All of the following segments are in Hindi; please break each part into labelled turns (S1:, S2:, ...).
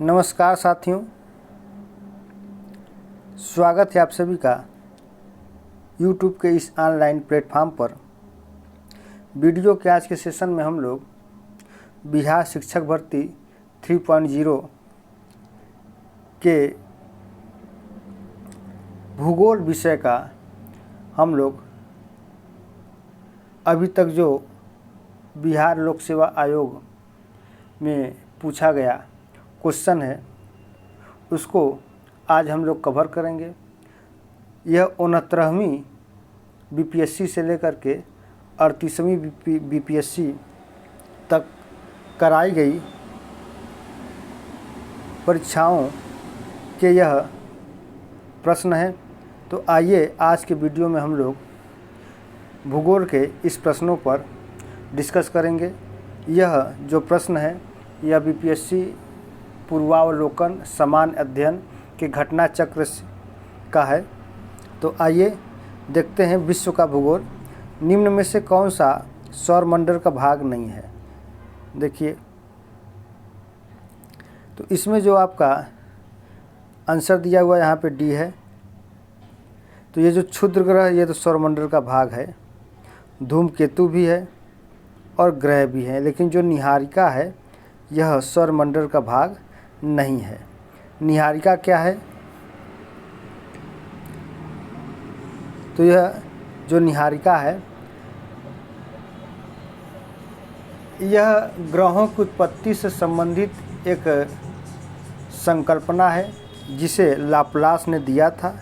S1: नमस्कार साथियों, स्वागत है आप सभी का YouTube के इस ऑनलाइन प्लेटफॉर्म पर। वीडियो के आज के सेशन में हम लोग बिहार शिक्षक भर्ती 3.0 के भूगोल विषय का हम लोग अभी तक जो बिहार लोक सेवा आयोग में पूछा गया क्वेश्चन है उसको आज हम लोग कवर करेंगे। यह 69वीं बीपीएससी से लेकर के 38वीं बीपीएससी तक कराई गई परीक्षाओं के यह प्रश्न है। तो आइए आज के वीडियो में हम लोग भूगोल के इस प्रश्नों पर डिस्कस करेंगे। यह जो प्रश्न है यह बीपीएससी पूर्वावलोकन समान अध्ययन के घटना चक्र का है। तो आइए देखते हैं विश्व का भूगोल। निम्न में से कौन सा सौरमंडल का भाग नहीं है? देखिए, तो इसमें जो आपका आंसर दिया हुआ यहाँ पे डी है। तो ये जो क्षुद्र ग्रह ये तो सौरमंडल का भाग है, धूमकेतु भी है और ग्रह भी है, लेकिन जो निहारिका है यह सौरमंडल का भाग नहीं है। निहारिका क्या है? तो यह जो निहारिका है यह ग्रहों की उत्पत्ति से संबंधित एक संकल्पना है जिसे लाप्लास ने दिया था।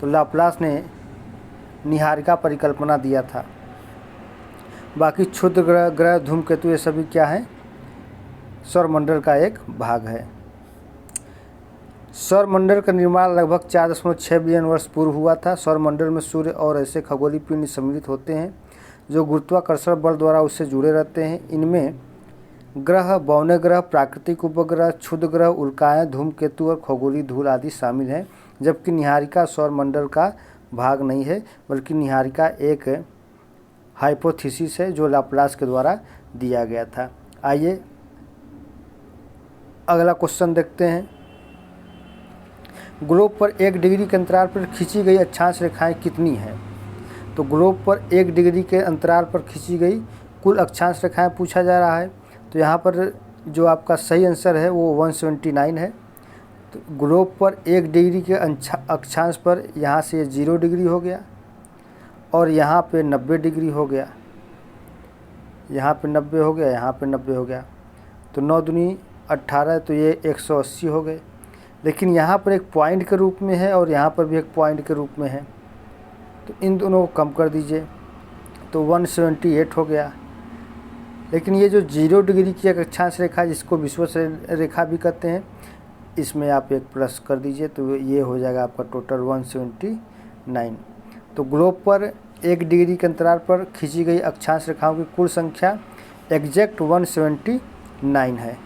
S1: तो लाप्लास ने निहारिका परिकल्पना दिया था। बाकी क्षुद्र ग्रह धूमकेतु ये सभी क्या है? सौरमंडल का एक भाग है। सौरमंडल का निर्माण लगभग 4.6 बिलियन वर्ष पूर्व हुआ था। सौरमंडल में सूर्य और ऐसे खगोलीय पिंड सम्मिलित होते हैं जो गुरुत्वाकर्षण बल द्वारा उससे जुड़े रहते हैं। इनमें ग्रह, बौने ग्रह, प्राकृतिक उपग्रह, क्षुद्र ग्रह, उल्काएं, धूमकेतु और खगोलीय धूल आदि शामिल हैं। जबकि निहारिका सौरमंडल का भाग नहीं है, बल्कि निहारिका एक हाइपोथेसिस है जो लाप्लास के द्वारा दिया गया था। आइए अगला क्वेश्चन देखते हैं। ग्लोब पर 1 डिग्री के अंतराल पर खींची गई अक्षांश रेखाएं कितनी हैं? तो ग्लोब पर 1 डिग्री के अंतराल पर खींची गई कुल अक्षांश रेखाएं पूछा जा रहा है। तो यहाँ पर जो आपका सही आंसर है वो 179 है। तो ग्लोब पर 1 डिग्री के अक्षांश पर यहाँ से 0 डिग्री हो गया और यहाँ पे 90 डिग्री हो गया, यहाँ पे 90 हो गया, यहाँ पे 90 हो गया। तो 9 दूनी 18, तो ये 180 हो गए। लेकिन यहाँ पर एक पॉइंट के रूप में है और यहाँ पर भी एक पॉइंट के रूप में है, तो इन दोनों को कम कर दीजिए तो 178 हो गया। लेकिन ये जो 0 डिग्री की एक अक्षांश रेखा जिसको विषुवत रेखा भी कहते हैं, इसमें आप एक प्लस कर दीजिए तो ये हो जाएगा आपका टोटल 179। तो ग्लोब पर 1 डिग्री के अंतराल पर खींची गई अक्षांश रेखाओं की कुल संख्या एग्जैक्ट 179 है,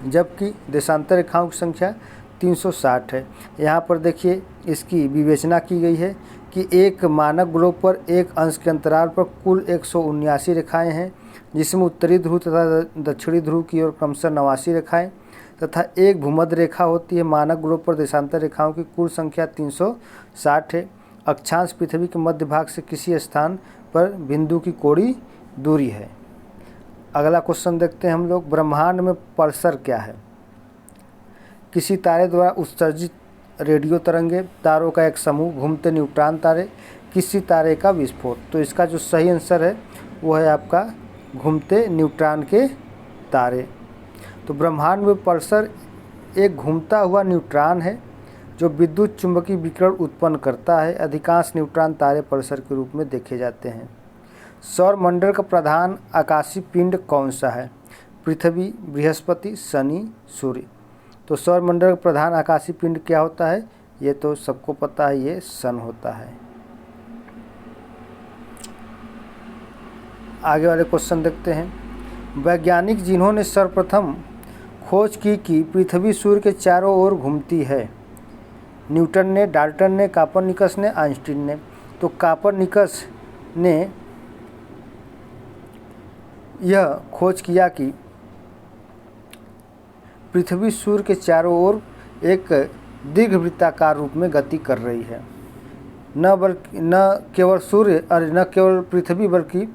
S1: जबकि देशांतर रेखाओं की संख्या 360 है। यहाँ पर देखिए इसकी विवेचना की गई है कि एक मानक ग्लोब पर एक अंश के अंतराल पर कुल 179 रेखाएं हैं, जिसमें उत्तरी ध्रुव तथा दक्षिणी ध्रुव की ओर क्रमशः 89 रेखाएं तथा एक भूमध्य रेखा होती है। मानक ग्लोब पर देशांतर रेखाओं की कुल संख्या 360 है। अक्षांश पृथ्वी के मध्य भाग से किसी स्थान पर बिंदु की कोणीय दूरी है। अगला क्वेश्चन देखते हैं हम लोग। ब्रह्मांड में पल्सर क्या है? किसी तारे द्वारा उत्सर्जित रेडियो तरंगे, तारों का एक समूह, घूमते न्यूट्रॉन तारे, किसी तारे का विस्फोट। तो इसका जो सही आंसर है वो है आपका घूमते न्यूट्रॉन के तारे। तो ब्रह्मांड में पल्सर एक घूमता हुआ न्यूट्रॉन है जो विद्युत चुंबकीय विकिरण उत्पन्न करता है। अधिकांश न्यूट्रॉन तारे पल्सर के रूप में देखे जाते हैं। सौरमंडल का प्रधान आकाशीय पिंड कौन सा है? पृथ्वी, बृहस्पति, शनि, सूर्य। तो सौरमंडल का प्रधान आकाशीय पिंड क्या होता है? ये तो सबको पता है, ये सन होता है। आगे वाले क्वेश्चन देखते हैं। वैज्ञानिक जिन्होंने सर्वप्रथम खोज की कि पृथ्वी सूर्य के चारों ओर घूमती है, न्यूटन ने, डाल्टन ने, कापरनिकस ने, आइंस्टीन ने। तो कापरनिकस ने यह खोज किया कि पृथ्वी सूर्य के चारों ओर एक दीर्घवृत्ताकार रूप में गति कर रही है। न केवल सूर्य और न केवल पृथ्वी बल्कि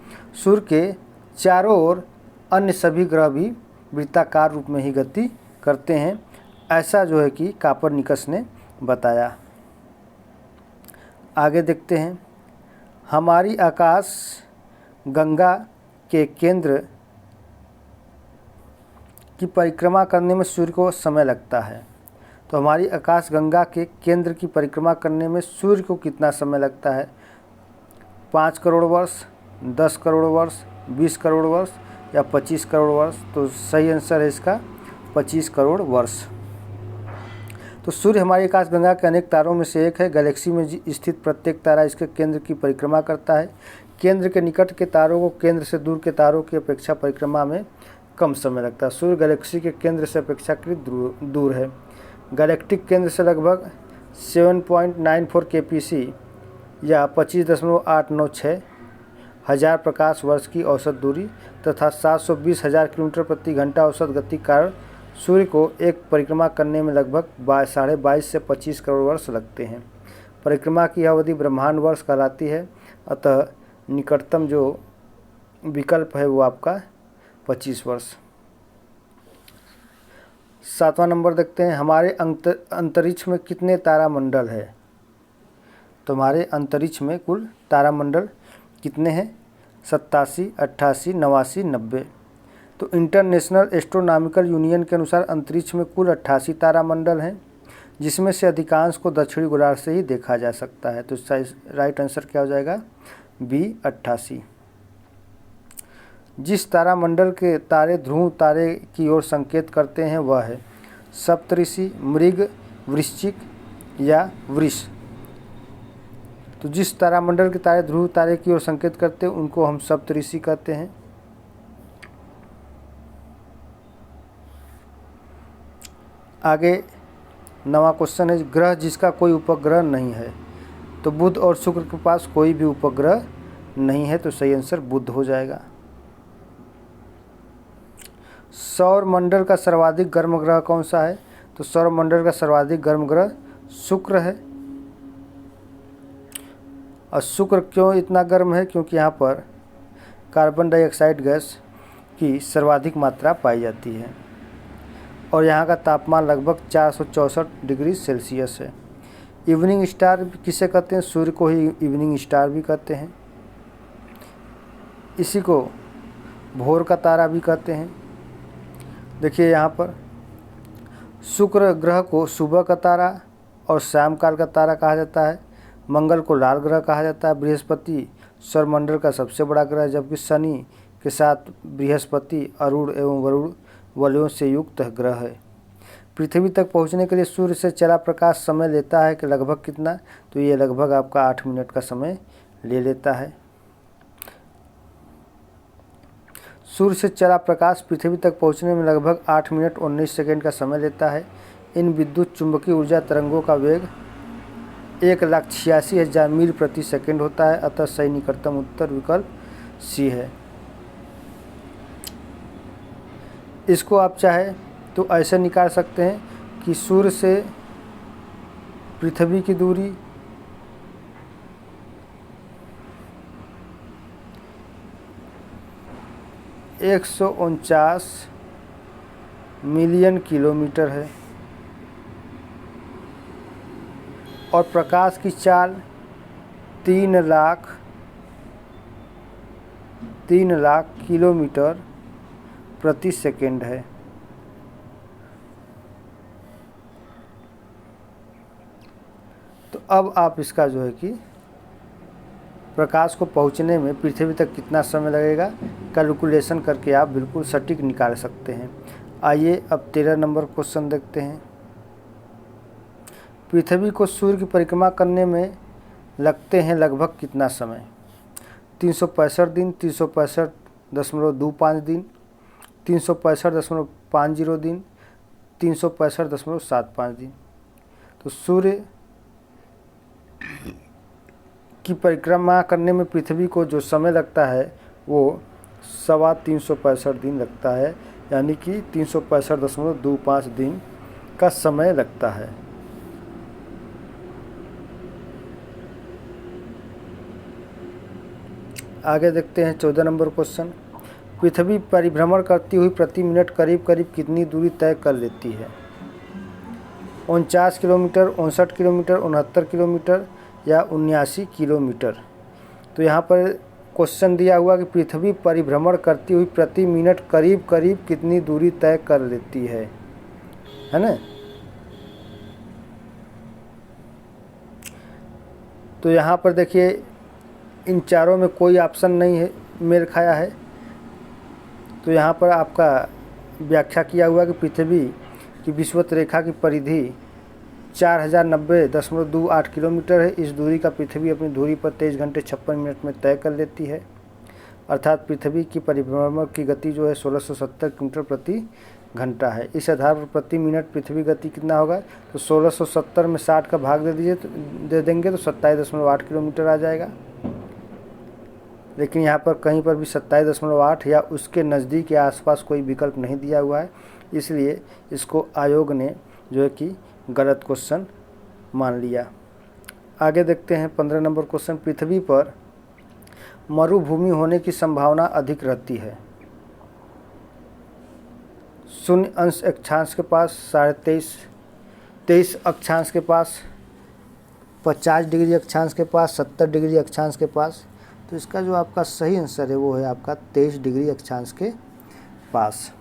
S1: सूर्य के चारों ओर अन्य सभी ग्रह भी वृत्ताकार रूप में ही गति करते हैं, ऐसा जो है कि कापरनिकस ने बताया। आगे देखते हैं। हमारी आकाश गंगा के केंद्र की परिक्रमा करने में सूर्य को समय लगता है। तो हमारी आकाश गंगा के केंद्र की परिक्रमा करने में सूर्य को कितना समय लगता है? 5 करोड़ वर्ष, 10 करोड़ वर्ष, 20 करोड़ वर्ष या 25 करोड़ वर्ष? तो सही आंसर है इसका 25 करोड़ वर्ष। तो सूर्य हमारी आकाश गंगा के अनेक तारों में से एक है। गैलेक्सी में स्थित प्रत्येक तारा इसके केंद्र की परिक्रमा करता है। केंद्र के निकट के तारों को केंद्र से दूर के तारों की अपेक्षा परिक्रमा में कम समय लगता है। सूर्य गैलेक्सी के केंद्र से अपेक्षाकृत दूर है। गैलेक्टिक केंद्र से लगभग 7.94 kpc या 25.896 हजार प्रकाश वर्ष की औसत दूरी तथा 720,000 किलोमीटर प्रति घंटा औसत गति के कारण सूर्य को एक परिक्रमा करने में लगभग 22.5 से 25 करोड़ वर्ष लगते हैं। परिक्रमा की अवधि ब्रह्मांड वर्ष कहलाती है, अतः निकटतम जो विकल्प है वो आपका 25 वर्ष। 7वां नंबर देखते हैं। हमारे अंतरिक्ष में कितने तारामंडल है? तो हमारे अंतरिक्ष में कुल तारामंडल कितने हैं? 87, 88, 89, 90। तो इंटरनेशनल एस्ट्रोनॉमिकल यूनियन के अनुसार अंतरिक्ष में कुल 88 तारामंडल हैं, जिसमें से अधिकांश को दक्षिणी गोलार्ध से ही देखा जा सकता है। तो इसका राइट आंसर क्या हो जाएगा? बी 88। जिस तारामंडल के तारे ध्रुव तारे की ओर संकेत करते हैं वह है सप्तऋषि, मृग, वृश्चिक या वृष। तो जिस तारामंडल के तारे ध्रुव तारे की ओर संकेत करते हैं उनको हम सप्तऋषि कहते हैं। आगे 9वां क्वेश्चन है। ग्रह जिसका कोई उपग्रह नहीं है। तो बुध और शुक्र के पास कोई भी उपग्रह नहीं है, तो सही आंसर बुध हो जाएगा। सौर मंडल का सर्वाधिक गर्म ग्रह कौन सा है? तो सौर मंडल का सर्वाधिक गर्म ग्रह शुक्र है। और शुक्र क्यों इतना गर्म है? क्योंकि यहाँ पर कार्बन डाइऑक्साइड गैस की सर्वाधिक मात्रा पाई जाती है और यहाँ का तापमान लगभग 464 डिग्री सेल्सियस है। इवनिंग स्टार किसे कहते हैं? सूर्य को ही इवनिंग स्टार भी कहते हैं। इसी को भोर का तारा भी कहते हैं। देखिए यहाँ पर शुक्र ग्रह को सुबह का तारा और शाम काल का तारा कहा जाता है। मंगल को लाल ग्रह कहा जाता है। बृहस्पति सौरमंडल का सबसे बड़ा ग्रह है, जबकि शनि के साथ बृहस्पति अरुण एवं वरुण वलयों से युक्त ग्रह है। पृथ्वी तक पहुंचने के लिए सूर्य से चला प्रकाश समय लेता है कि लगभग कितना? तो ये लगभग आपका 8 मिनट का समय ले लेता है। सूर्य से चला प्रकाश पृथ्वी तक पहुंचने में लगभग 8 मिनट 19 सेकेंड का समय लेता है। इन विद्युत चुंबकीय ऊर्जा तरंगों का वेग 1,86,000 मील प्रति सेकेंड होता है, अतः सही निकटतम उत्तर विकल्प सी है। इसको आप चाहे तो ऐसे निकाल सकते हैं कि सूर्य से पृथ्वी की दूरी 149 मिलियन किलोमीटर है और प्रकाश की चाल 3 लाख किलोमीटर प्रति सेकेंड है। तो अब आप इसका जो है कि प्रकाश को पहुंचने में पृथ्वी तक कितना समय लगेगा कैलकुलेशन करके आप बिल्कुल सटीक निकाल सकते हैं। आइए अब 13 नंबर क्वेश्चन देखते हैं। पृथ्वी को सूर्य की परिक्रमा करने में लगते हैं लगभग कितना समय? 365 दिन, 365.25 दिन, 365.50 दिन, 365.75 दिन। तो सूर्य की परिक्रमा करने में पृथ्वी को जो समय लगता है वो 365 दिन लगता है, यानी कि 365.25 दिन का समय लगता है। आगे देखते हैं 14 नंबर क्वेश्चन। पृथ्वी परिभ्रमण करती हुई प्रति मिनट करीब करीब कितनी दूरी तय कर लेती है? 49 किलोमीटर, 59 किलोमीटर, 69 किलोमीटर या 79 किलोमीटर। तो यहाँ पर क्वेश्चन दिया हुआ कि पृथ्वी परिभ्रमण करती हुई प्रति मिनट करीब करीब कितनी दूरी तय कर लेती है ना। तो यहाँ पर देखिए इन चारों में कोई ऑप्शन नहीं है मेल खाया है। तो यहाँ पर आपका व्याख्या किया हुआ कि पृथ्वी की विषुवत रेखा की परिधि 4090.28 किलोमीटर है। इस दूरी का पृथ्वी अपनी धुरी पर 23 घंटे 56 मिनट में तय कर लेती है। अर्थात पृथ्वी की परिभ्रमण की गति जो है 1670 किलोमीटर प्रति घंटा है। इस आधार पर प्रति मिनट पृथ्वी गति कितना होगा? तो 1670 में 60 का भाग दे देंगे तो 27.8 किलोमीटर आ जाएगा। लेकिन यहाँ पर कहीं पर भी 27.8 या उसके नज़दीक या आसपास कोई विकल्प नहीं दिया हुआ है, इसलिए इसको आयोग ने जो है कि गलत क्वेश्चन मान लिया। आगे देखते हैं 15 नंबर क्वेश्चन। पृथ्वी पर मरुभूमि होने की संभावना अधिक रहती है। 0 अंश अक्षांश के पास 23.5, 23 अक्षांश के पास, 50 डिग्री अक्षांश के पास, 70 डिग्री अक्षांश के पास। तो इसका जो आपका सही आंसर है वो है आपका 23 डिग्री अक्षांश के पास।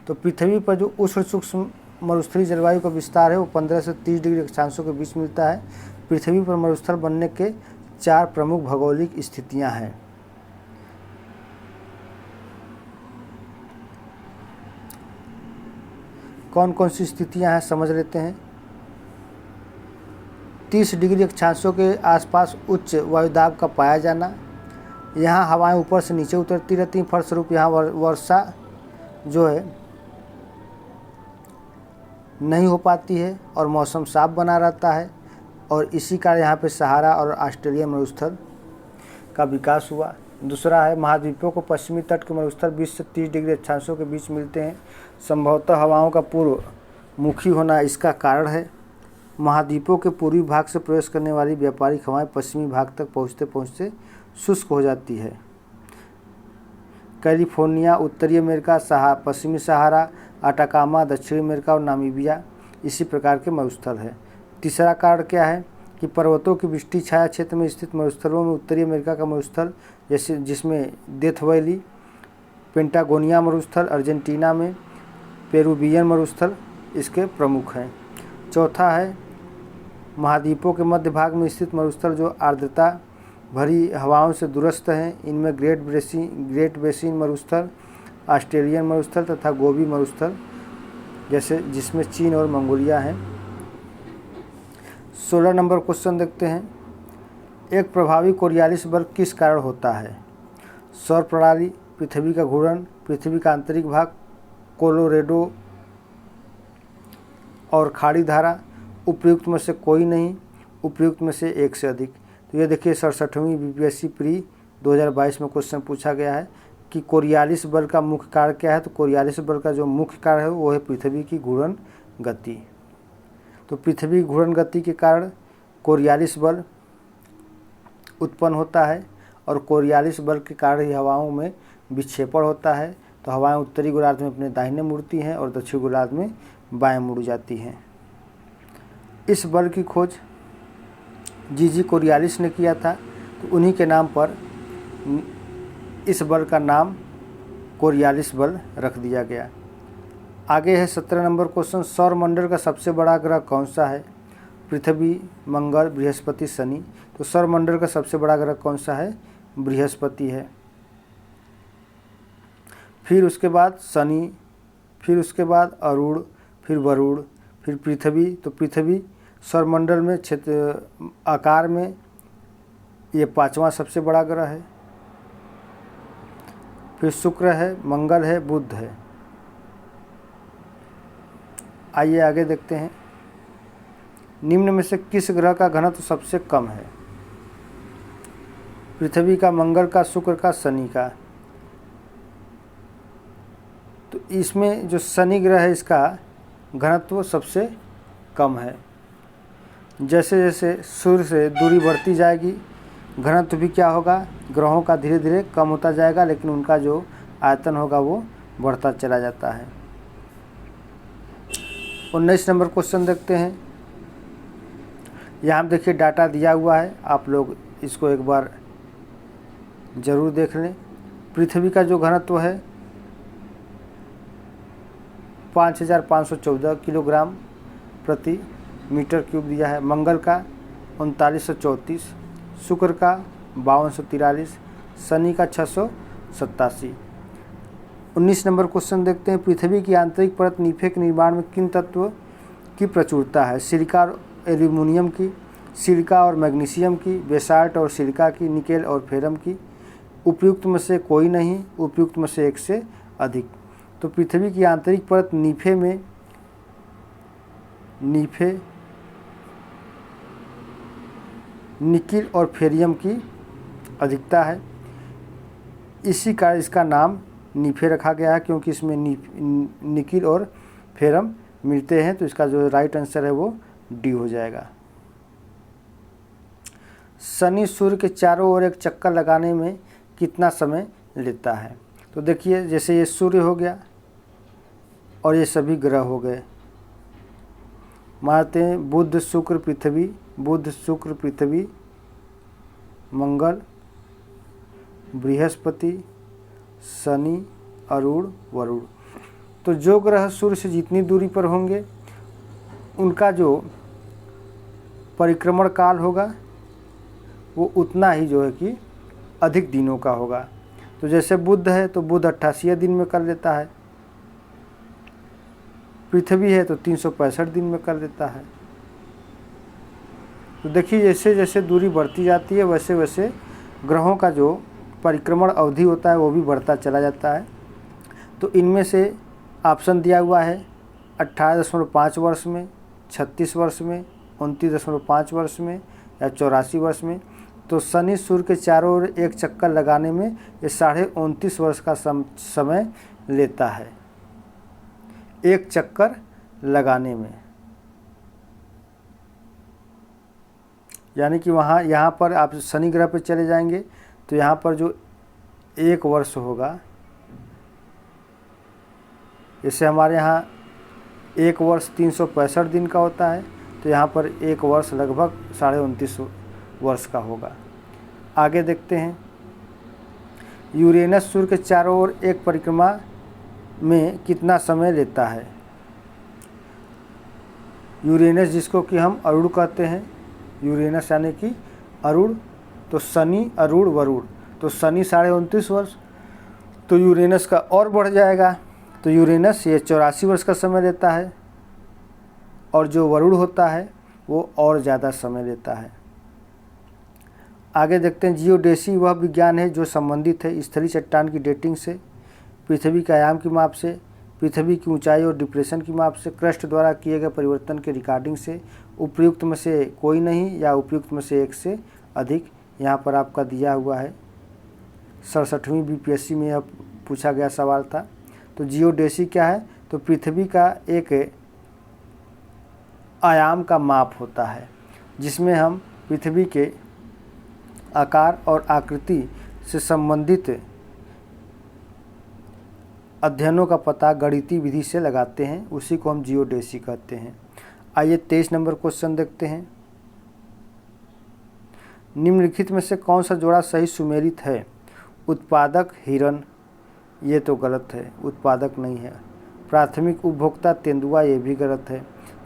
S1: तो पृथ्वी पर जो उष्ण सूक्ष्म मरुस्थलीय जलवायु का विस्तार है वो 15 से 30 डिग्री अक्षांशों के बीच मिलता है। पृथ्वी पर मरुस्थल बनने के 4 प्रमुख भौगोलिक स्थितियां हैं। कौन कौन सी स्थितियां हैं समझ लेते हैं। 30 डिग्री अक्षांशों के आसपास उच्च वायुदाब का पाया जाना। यहाँ हवाएं ऊपर से नीचे उतरती रहती हैं, फलस्वरूप यहाँ वर्षा जो है नहीं हो पाती है और मौसम साफ बना रहता है। और इसी कारण यहाँ पे सहारा और ऑस्ट्रेलिया मरुस्थल का विकास हुआ। दूसरा है महाद्वीपों को पश्चिमी तट के मरुस्थल 20 से 30 डिग्री अक्षांशों के बीच मिलते हैं। संभवतः हवाओं का पूर्व मुखी होना इसका कारण है। महाद्वीपों के पूर्वी भाग से प्रवेश करने वाली व्यापारिक हवाएं पश्चिमी भाग तक पहुँचते पहुँचते शुष्क हो जाती है। कैलिफोर्निया, उत्तरी अमेरिका, पश्चिमी सहारा, अटाकामा, दक्षिणी अमेरिका और नामीबिया इसी प्रकार के मरुस्थल है। तीसरा कारण क्या है कि पर्वतों की वृष्टि छाया क्षेत्र में स्थित मरुस्थलों में उत्तरी अमेरिका का मरुस्थल जैसे जिसमें डेथ वैली, पेंटागोनिया मरुस्थल, अर्जेंटीना में पेरुवियन मरुस्थल इसके प्रमुख हैं। चौथा है महाद्वीपों के मध्य भाग में स्थित मरुस्थल जो आर्द्रता भरी हवाओं से दूरस्थ हैं। इनमें ग्रेट बेसिन मरुस्थल, ऑस्ट्रेलियन मरुस्थल तथा गोबी मरुस्थल जैसे जिसमें चीन और मंगोलिया हैं। 16 नंबर क्वेश्चन देखते हैं। एक प्रभावी कोरियालिस बल किस कारण होता है? सौर प्रणाली, पृथ्वी का घूर्णन, पृथ्वी का आंतरिक भाग, कोलोरेडो और खाड़ी धारा, उपयुक्त में से कोई नहीं, उपयुक्त में से एक से अधिक। तो ये देखिए 67वीं बीपीएससी प्री 2022 में क्वेश्चन पूछा गया है कि कोरियालिस बल का मुख्य कारण क्या है। तो कोरियालिस बल का जो मुख्य कारण है वो है पृथ्वी की घूर्णन गति। तो पृथ्वी घूर्णन गति के कारण कोरियालिस बल उत्पन्न होता है और कोरियालिस बल के कारण ही हवाओं में विक्षेपण होता है। तो हवाएं उत्तरी गोलार्ध में अपने दाहिने मुड़ती हैं और दक्षिणी गोलार्ध में बाएं मुड़ जाती हैं। इस बल की खोज जी कोरियालिस ने किया था। तो उन्हीं के नाम पर इस बल का नाम कोरियालिस बल रख दिया गया। आगे है 17 नंबर क्वेश्चन। सौरमंडल का सबसे बड़ा ग्रह कौन सा है? पृथ्वी, मंगल, बृहस्पति, शनि। तो सौरमंडल का सबसे बड़ा ग्रह कौन सा है? बृहस्पति है। फिर उसके बाद शनि, फिर उसके बाद अरुण, फिर वरुण, फिर पृथ्वी। तो पृथ्वी सौरमंडल में क्षेत्र आकार में ये 5वां सबसे बड़ा ग्रह है। फिर शुक्र है, मंगल है, बुध है। आइए आगे देखते हैं। निम्न में से किस ग्रह का घनत्व सबसे कम है? पृथ्वी का, मंगल का, शुक्र का, शनि का। तो इसमें जो शनि ग्रह है इसका घनत्व सबसे कम है। जैसे जैसे सूर्य से दूरी बढ़ती जाएगी घनत्व भी क्या होगा, ग्रहों का धीरे धीरे कम होता जाएगा, लेकिन उनका जो आयतन होगा वो बढ़ता चला जाता है। 19 नंबर क्वेश्चन देखते हैं। यहाँ देखिए डाटा दिया हुआ है, आप लोग इसको एक बार ज़रूर देख लें। पृथ्वी का जो घनत्व है 5514 किलोग्राम प्रति मीटर क्यूब दिया है। मंगल का 3934, शुक्र का 5243, शनि का 687। 19 नंबर क्वेश्चन देखते हैं। पृथ्वी की आंतरिक परत नीफे के निर्माण में किन तत्व की प्रचुरता है? सिलिका और एल्यूमिनियम की, सिलिका और मैग्नीशियम की, बेसाल्ट और सिलिका की, निकेल और फेरम की। उपयुक्त में से कोई नहीं, उपयुक्त में से एक से अधिक। तो पृथ्वी की आंतरिक परत नीफे में निकिल और फेरियम की अधिकता है। इसी का इसका नाम नीफे रखा गया है, क्योंकि इसमें निकिल और फेरम मिलते हैं। तो इसका जो राइट आंसर है वो डी हो जाएगा। शनि सूर्य के चारों ओर एक चक्कर लगाने में कितना समय लेता है? तो देखिए जैसे ये सूर्य हो गया और ये सभी ग्रह हो गए, मानते हैं बुध शुक्र पृथ्वी, बुध शुक्र पृथ्वी, मंगल, बृहस्पति, शनि, अरुण, वरुण। तो जो ग्रह सूर्य से जितनी दूरी पर होंगे उनका जो परिक्रमण काल होगा वो उतना ही जो है कि अधिक दिनों का होगा। तो जैसे बुध है तो बुध 88 दिन में कर लेता है, पृथ्वी है तो 365 दिन में कर देता है। तो देखिए जैसे जैसे दूरी बढ़ती जाती है वैसे वैसे ग्रहों का जो परिक्रमण अवधि होता है वो भी बढ़ता चला जाता है। तो इनमें से ऑप्शन दिया हुआ है 18.5 वर्ष में, 36 वर्ष में, 29.5 वर्ष में या 84 वर्ष में। तो शनि सूर्य के चारों ओर एक चक्कर लगाने में ये 29.5 वर्ष का समय लेता है, एक चक्कर लगाने में। यानी कि यहाँ पर आप शनि ग्रह पे चले जाएंगे तो यहाँ पर जो एक वर्ष होगा, जैसे हमारे यहाँ एक वर्ष 365 दिन का होता है, तो यहाँ पर एक वर्ष लगभग 29.5 वर्ष का होगा। आगे देखते हैं। यूरेनस सूर्य के चारों ओर एक परिक्रमा में कितना समय लेता है? यूरेनस जिसको कि हम अरुण कहते हैं, यूरेनस यानी कि अरुण, तो शनि, अरुण, वरुण। तो शनि 29.5 वर्ष, तो यूरेनस का और बढ़ जाएगा। तो यूरेनस ये 84 वर्ष का समय लेता है, और जो वरुण होता है वो और ज़्यादा समय लेता है। आगे देखते हैं। जियोडेसी वह विज्ञान है जो संबंधित है स्थलीय चट्टान की डेटिंग से, पृथ्वी के आयाम की माप से, पृथ्वी की ऊंचाई और डिप्रेशन की माप से, क्रस्ट द्वारा किए गए परिवर्तन के रिकॉर्डिंग से। उपयुक्त में से कोई नहीं या उपयुक्त में से एक से अधिक यहाँ पर आपका दिया हुआ है। 67वीं बीपीएससी में यह पूछा गया सवाल था। तो जियोडेसी क्या है? तो पृथ्वी का एक आयाम का माप होता है जिसमें हम पृथ्वी के आकार और आकृति से संबंधित अध्ययनों का पता गणितीय विधि से लगाते हैं, उसी को हम जियोडेसी कहते हैं। आइए 23 नंबर क्वेश्चन देखते हैं। निम्नलिखित में से कौन सा जोड़ा सही सुमेलित है? उत्पादक हिरन, ये तो गलत है, उत्पादक नहीं है। प्राथमिक उपभोक्ता तेंदुआ, ये भी गलत है।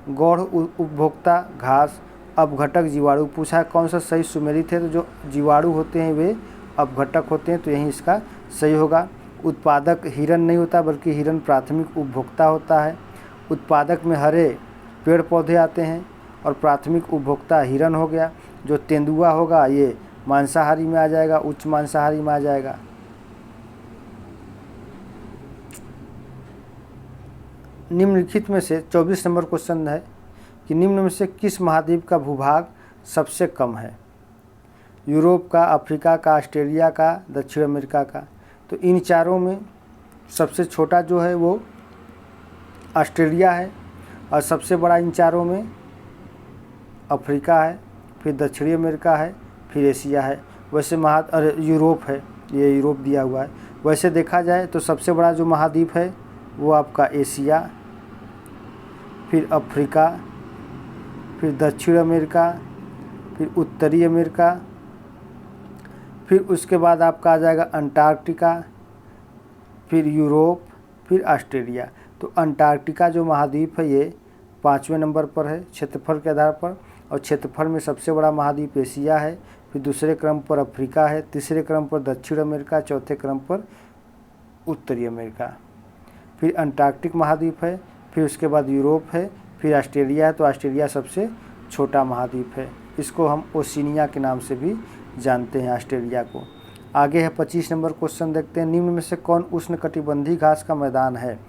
S1: गौड़ उपभोक्ता घास, अपघटक जीवाणु। पूछा है कौन सा सही सुमेलित है? तो जो जीवाणु होते हैं वे अपघटक होते हैं, तो यही इसका सही होगा। उत्पादक हिरन नहीं होता, बल्कि हिरन प्राथमिक उपभोक्ता होता है। उत्पादक में हरे पेड़ पौधे आते हैं और प्राथमिक उपभोक्ता हिरन हो गया। जो तेंदुआ होगा ये मांसाहारी में आ जाएगा, उच्च मांसाहारी में आ जाएगा। निम्नलिखित में से 24 नंबर क्वेश्चन है कि निम्न में से किस महाद्वीप का भूभाग सबसे कम है? यूरोप का, अफ्रीका का, ऑस्ट्रेलिया का, दक्षिण अमेरिका का। तो इन चारों में सबसे छोटा जो है वो ऑस्ट्रेलिया है, और सबसे बड़ा इन चारों में अफ्रीका है, फिर दक्षिणी अमेरिका है, फिर एशिया है। वैसे यूरोप है, ये यूरोप दिया हुआ है। वैसे देखा जाए तो सबसे बड़ा जो महाद्वीप है वो आपका एशिया, फिर अफ्रीका, फिर दक्षिण अमेरिका, फिर उत्तरी अमेरिका, फिर उसके बाद आपका आ जाएगा अंटार्कटिका, फिर यूरोप, फिर ऑस्ट्रेलिया। तो अंटार्कटिका जो महाद्वीप है ये 5वें नंबर पर है क्षेत्रफल के आधार पर, और क्षेत्रफल में सबसे बड़ा महाद्वीप एशिया है, फिर दूसरे क्रम पर अफ्रीका है, तीसरे क्रम पर दक्षिण अमेरिका, चौथे क्रम पर उत्तरी अमेरिका, फिर अंटार्कटिक महाद्वीप है, फिर उसके बाद यूरोप है, फिर ऑस्ट्रेलिया है। तो ऑस्ट्रेलिया सबसे छोटा महाद्वीप है, इसको हम ओशिनिया के नाम से भी जानते हैं ऑस्ट्रेलिया को। आगे है 25 नंबर क्वेश्चन, देखते हैं। निम्न में से कौन उष्णकटिबंधीय घास का मैदान है?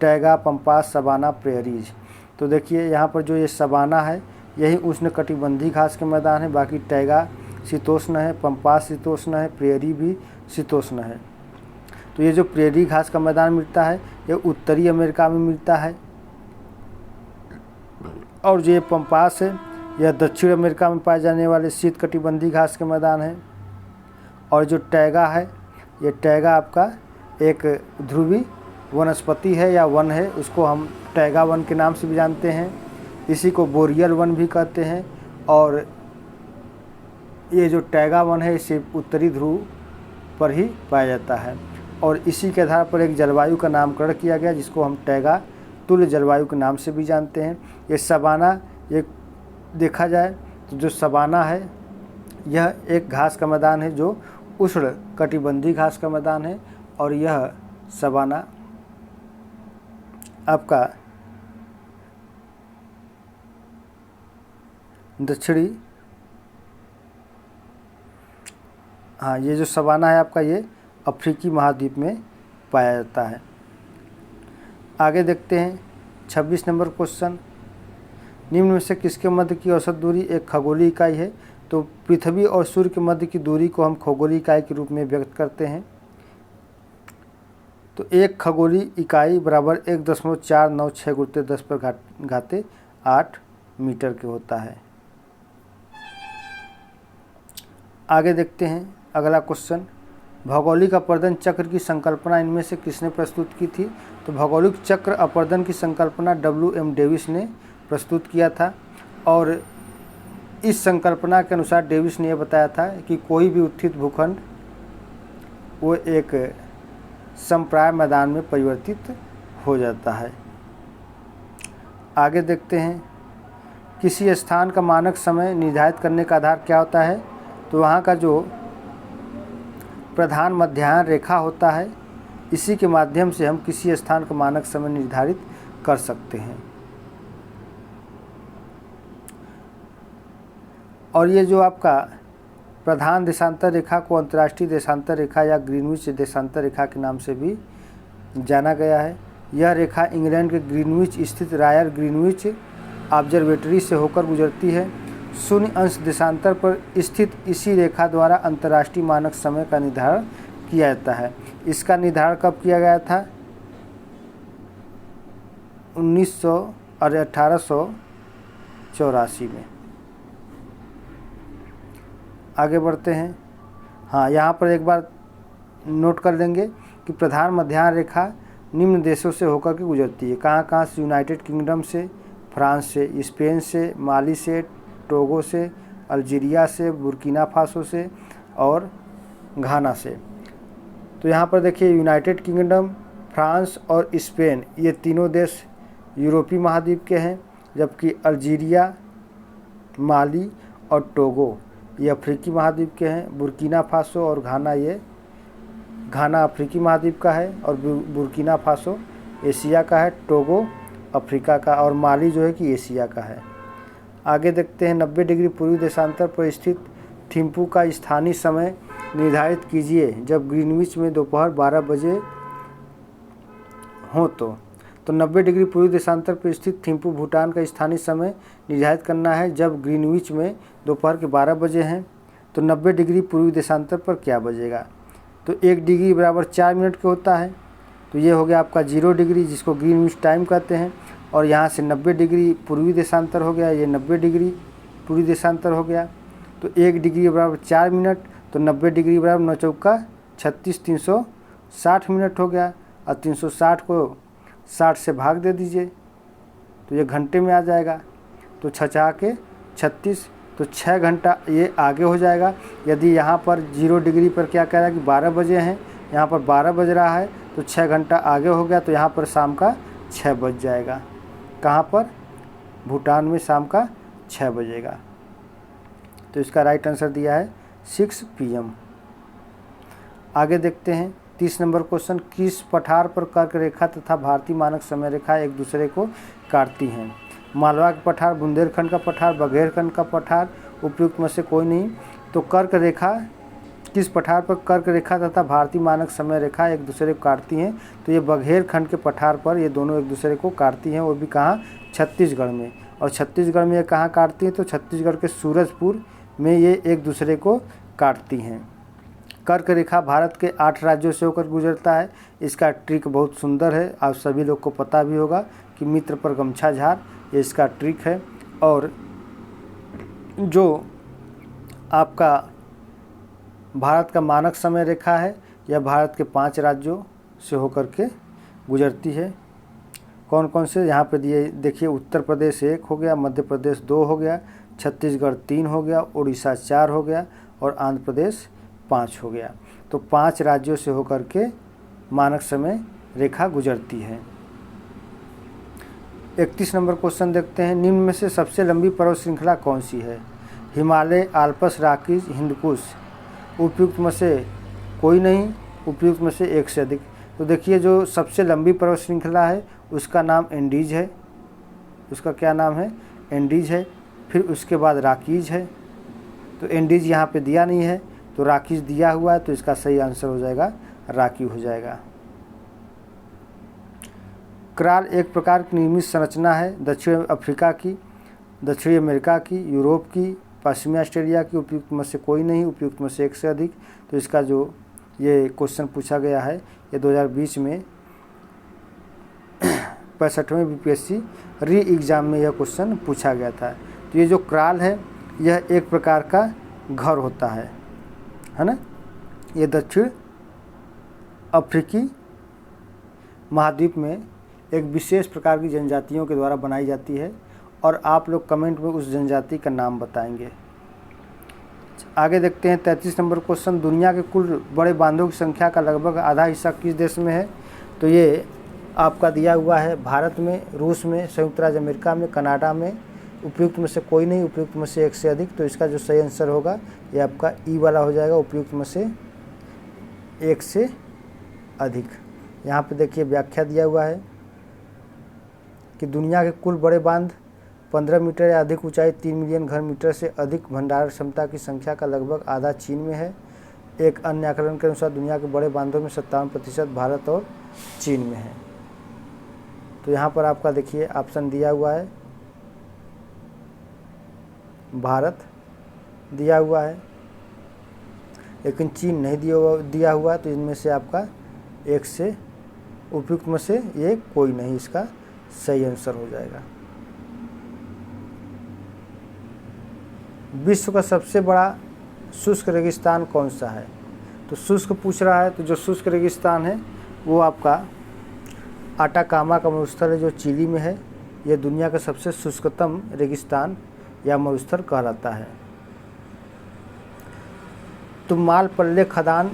S1: Taiga, pampas, savanna, prairies. तो देखिए यहाँ पर जो ये सवाना है यही उष्णकटिबंधीय घास के मैदान है, बाकी टैगा शीतोष्ण है, पंपास शीतोष्ण है, प्रेरी भी शीतोष्ण है। तो ये जो प्रेरी घास का मैदान मिलता है ये उत्तरी अमेरिका में मिलता है, और जो ये पंपास है यह दक्षिण अमेरिका में पाए जाने वाले शीतकटिबंधीय घास के मैदान है। और जो टैगा है ये टैगा आपका एक ध्रुवी वनस्पति है या वन है, उसको हम टैगा वन के नाम से भी जानते हैं। इसी को बोरियल वन भी कहते हैं। और ये जो टैगा वन है इसे उत्तरी ध्रुव पर ही पाया जाता है, और इसी के आधार पर एक जलवायु का नामकरण किया गया जिसको हम टैगा तुल्य जलवायु के नाम से भी जानते हैं। ये सवाना, ये देखा जाए तो जो सवाना है यह एक घास का मैदान है जो उष्ण कटिबंधीय घास का मैदान है, और यह सवाना आपका दक्षिणी, हाँ ये जो सवाना है आपका ये अफ्रीकी महाद्वीप में पाया जाता है। आगे देखते हैं 26 नंबर क्वेश्चन। निम्न में से किसके मध्य की औसत दूरी एक खगोलीय इकाई है? तो पृथ्वी और सूर्य के मध्य की दूरी को हम खगोलीय इकाई के रूप में व्यक्त करते हैं। तो एक खगोलीय इकाई बराबर 1.496 × 10⁻⁸ मीटर के होता है। आगे देखते हैं अगला क्वेश्चन। भौगोलिक अपर्दन चक्र की संकल्पना इनमें से किसने प्रस्तुत की थी? तो भौगोलिक चक्र अपर्दन की संकल्पना W.M. डेविस ने प्रस्तुत किया था, और इस संकल्पना के अनुसार डेविस ने यह बताया था कि कोई भी उत्थित भूखंड वो एक समप्राय मैदान में परिवर्तित हो जाता है। आगे देखते हैं किसी स्थान का मानक समय निर्धारित करने का आधार क्या होता है? तो वहाँ का जो प्रधान मध्याह्न रेखा होता है इसी के माध्यम से हम किसी स्थान का मानक समय निर्धारित कर सकते हैं। और ये जो आपका प्रधान देशांतर रेखा को अंतर्राष्ट्रीय देशांतर रेखा या ग्रीनविच देशांतर रेखा के नाम से भी जाना गया है। यह रेखा इंग्लैंड के ग्रीनविच स्थित रॉयल ग्रीनविच ऑब्जर्वेटरी से होकर गुजरती है। 0° देशांतर पर स्थित इसी रेखा द्वारा अंतर्राष्ट्रीय मानक समय का निर्धारण किया जाता है। इसका निर्धारण कब किया गया था? 1884 में। आगे बढ़ते हैं। हाँ, यहाँ पर एक बार नोट कर देंगे कि प्रधान मध्याह्न रेखा निम्न देशों से होकर के गुजरती है। कहाँ कहाँ से? यूनाइटेड किंगडम से, फ्रांस से, स्पेन से, माली से, टोगो से, अल्जीरिया से, बुर्किना फासो से और घाना से। तो यहाँ पर देखिए यूनाइटेड किंगडम, फ्रांस और स्पेन ये तीनों देश यूरोपीय महाद्वीप के हैं, जबकि अल्जीरिया, माली और टोगो ये अफ्रीकी महाद्वीप के हैं। बुर्किना फासो और घाना, ये घाना अफ्रीकी महाद्वीप का है और बुर्किना फासो एशिया का है, टोगो अफ्रीका का और माली जो है कि एशिया का है। आगे देखते हैं 90 डिग्री पूर्वी देशांतर पर स्थित थिम्पू का स्थानीय समय निर्धारित कीजिए जब ग्रीनविच में दोपहर 12 बजे हो। तो 90 डिग्री पूर्वी देशांतर पर स्थित थिम्पू भूटान का स्थानीय समय निर्धारित करना है जब ग्रीनविच में दोपहर के 12 बजे हैं। तो 90 डिग्री पूर्वी देशांतर पर क्या बजेगा? तो 1 डिग्री बराबर 4 मिनट के होता है। तो ये हो गया आपका 0 डिग्री, जिसको ग्रीनविच टाइम कहते हैं। और यहाँ से 90 डिग्री पूर्वी देशांतर हो गया, ये 90 डिग्री पूर्वी देशांतर हो गया। तो 1 डिग्री बराबर 4 मिनट, तो 90 डिग्री बराबर 9 चौका 36, 360 मिनट हो गया। और 360 को 60 से भाग दे दीजिए तो ये घंटे में आ जाएगा। तो 6 के 36, तो 6 घंटा ये आगे हो जाएगा। यदि यहाँ पर 0 डिग्री पर क्या कह रहा है कि 12 बजे हैं, यहाँ पर 12 बज रहा है, तो 6 घंटा आगे हो गया, तो यहाँ पर शाम का 6 बज जाएगा। कहाँ पर? भूटान में शाम का 6 बजेगा। तो इसका राइट आंसर दिया है 6 PM। आगे देखते हैं 30 नंबर क्वेश्चन, किस पठार पर कर्क रेखा तथा भारतीय मानक समय रेखा एक दूसरे को काटती हैं? मालवा का पठार, बुंदेलखंड का पठार, बघेलखंड का पठार, उपयुक्त में से कोई नहीं। तो कर्क रेखा, किस पठार पर कर्क रेखा तथा भारतीय मानक समय रेखा एक दूसरे को काटती हैं? तो ये बघेलखंड के पठार पर ये दोनों एक दूसरे को काटती हैं, वो भी कहाँ? छत्तीसगढ़ में। और छत्तीसगढ़ में ये कहाँ काटती हैं? तो छत्तीसगढ़ के सूरजपुर में ये एक दूसरे को काटती हैं। कर्क रेखा भारत के 8 राज्यों से होकर गुजरता है। इसका ट्रिक बहुत सुंदर है, आप सभी लोग को पता भी होगा कि मित्र पर गमछा झाड़, ये इसका ट्रिक है। और जो आपका भारत का मानक समय रेखा है, यह भारत के 5 राज्यों से होकर के गुजरती है। कौन कौन से यहाँ पे दिए देखिए, उत्तर प्रदेश 1 हो गया, मध्य प्रदेश 2 हो गया, छत्तीसगढ़ 3 हो गया, उड़ीसा 4 हो गया और आंध्र प्रदेश 5 हो गया। तो 5 राज्यों से होकर के मानक समय रेखा गुजरती है। 31 नंबर क्वेश्चन देखते हैं, निम्न में से सबसे लंबी पर्वत श्रृंखला कौन सी है? Himalaya, Alps, Rockies, Hindu Kush. उपयुक्त में से कोई नहीं, उपयुक्त में से एक से अधिक। तो देखिए, जो सबसे लंबी पर्वत श्रृंखला है उसका नाम एंडीज है। उसका क्या नाम है? एंडीज है। फिर उसके बाद रॉकीज है। तो एंडीज यहाँ पे दिया नहीं है, तो रॉकीज दिया हुआ है, तो इसका सही आंसर हो जाएगा रॉकी हो जाएगा। क्राल एक प्रकार की निर्मित संरचना है, दक्षिण अफ्रीका की, दक्षिणी अमेरिका की, यूरोप की, पश्चिमी ऑस्ट्रेलिया की। उपयुक्त में से कोई नहीं, उपयुक्त में से एक से अधिक। तो इसका जो ये क्वेश्चन पूछा गया है, ये 2020 में 65वें BPSC री एग्ज़ाम में यह क्वेश्चन पूछा गया था। तो ये जो क्राल है, यह एक प्रकार का घर होता है ना। ये दक्षिण अफ्रीकी महाद्वीप में एक विशेष प्रकार की जनजातियों के द्वारा बनाई जाती है, और आप लोग कमेंट में उस जनजाति का नाम बताएंगे। आगे देखते हैं 33 नंबर क्वेश्चन, दुनिया के कुल बड़े बांधों की संख्या का लगभग आधा हिस्सा किस देश में है? तो ये आपका दिया हुआ है भारत में, रूस में, संयुक्त राज्य अमेरिका में, कनाडा में। उपयुक्त में से कोई नहीं, उपयुक्त में से एक से अधिक। तो इसका जो सही आंसर होगा ये आपका ई वाला हो जाएगा, उपयुक्त में से एक से अधिक। यहाँ पे देखिए व्याख्या दिया हुआ है कि दुनिया के कुल बड़े बांध 15 मीटर या अधिक ऊंचाई, 3 मिलियन घन मीटर से अधिक भंडारण क्षमता की संख्या का लगभग आधा चीन में है। एक अन्य आकलन के अनुसार दुनिया के बड़े बांधों में 57% भारत और चीन में है। तो यहाँ पर आपका देखिए ऑप्शन दिया हुआ है, भारत दिया हुआ है, लेकिन चीन नहीं दिया हुआ है। तो इनमें से आपका एक से, उपयुक्त में से ये कोई नहीं, इसका सही आंसर हो जाएगा। विश्व का सबसे बड़ा शुष्क रेगिस्तान कौन सा है? तो शुष्क पूछ रहा है, तो जो शुष्क रेगिस्तान है वो आपका आटाकामा का मरुस्थल है, जो चिली में है। यह दुनिया का सबसे शुष्कतम रेगिस्तान या मरुस्थल कहलाता है। तुम्मालपल्ले खदान,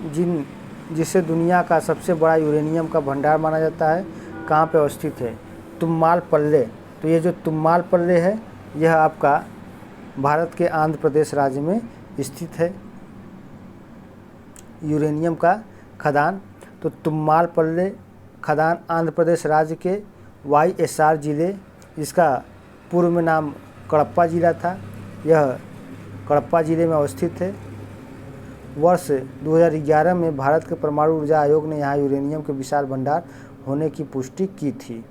S1: जिसे दुनिया का सबसे बड़ा यूरेनियम का भंडार माना जाता है, कहाँ पे अवस्थित है? तुम्मालपल्ले। तो ये जो तुम्मालपल्ले है, यह आपका भारत के आंध्र प्रदेश राज्य में स्थित है, यूरेनियम का खदान। तो तुम्मालपल्ले खदान आंध्र प्रदेश राज्य के YSR जिले, इसका पूर्व में नाम कडप्पा जिला था, यह कडप्पा जिले में अवस्थित है। वर्ष 2011 में भारत के परमाणु ऊर्जा आयोग ने यहाँ यूरेनियम के विशाल भंडार होने की पुष्टि की थी।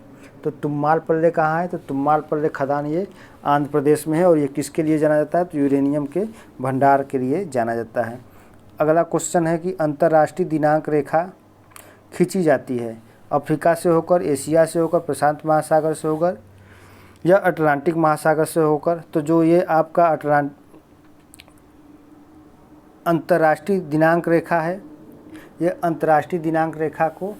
S1: तो तुम्मालपल्ले कहाँ है? तो तुम्मालपल्ले खदान ये आंध्र प्रदेश में है, और ये किसके लिए जाना जाता है? तो यूरेनियम के भंडार के लिए जाना जाता है। अगला क्वेश्चन है कि अंतर्राष्ट्रीय दिनांक रेखा खींची जाती है, अफ्रीका से होकर, एशिया से होकर, प्रशांत महासागर से होकर या अटलांटिक महासागर से होकर। तो जो ये आपका अंतर्राष्ट्रीय दिनांक रेखा है, ये अंतर्राष्ट्रीय दिनांक रेखा को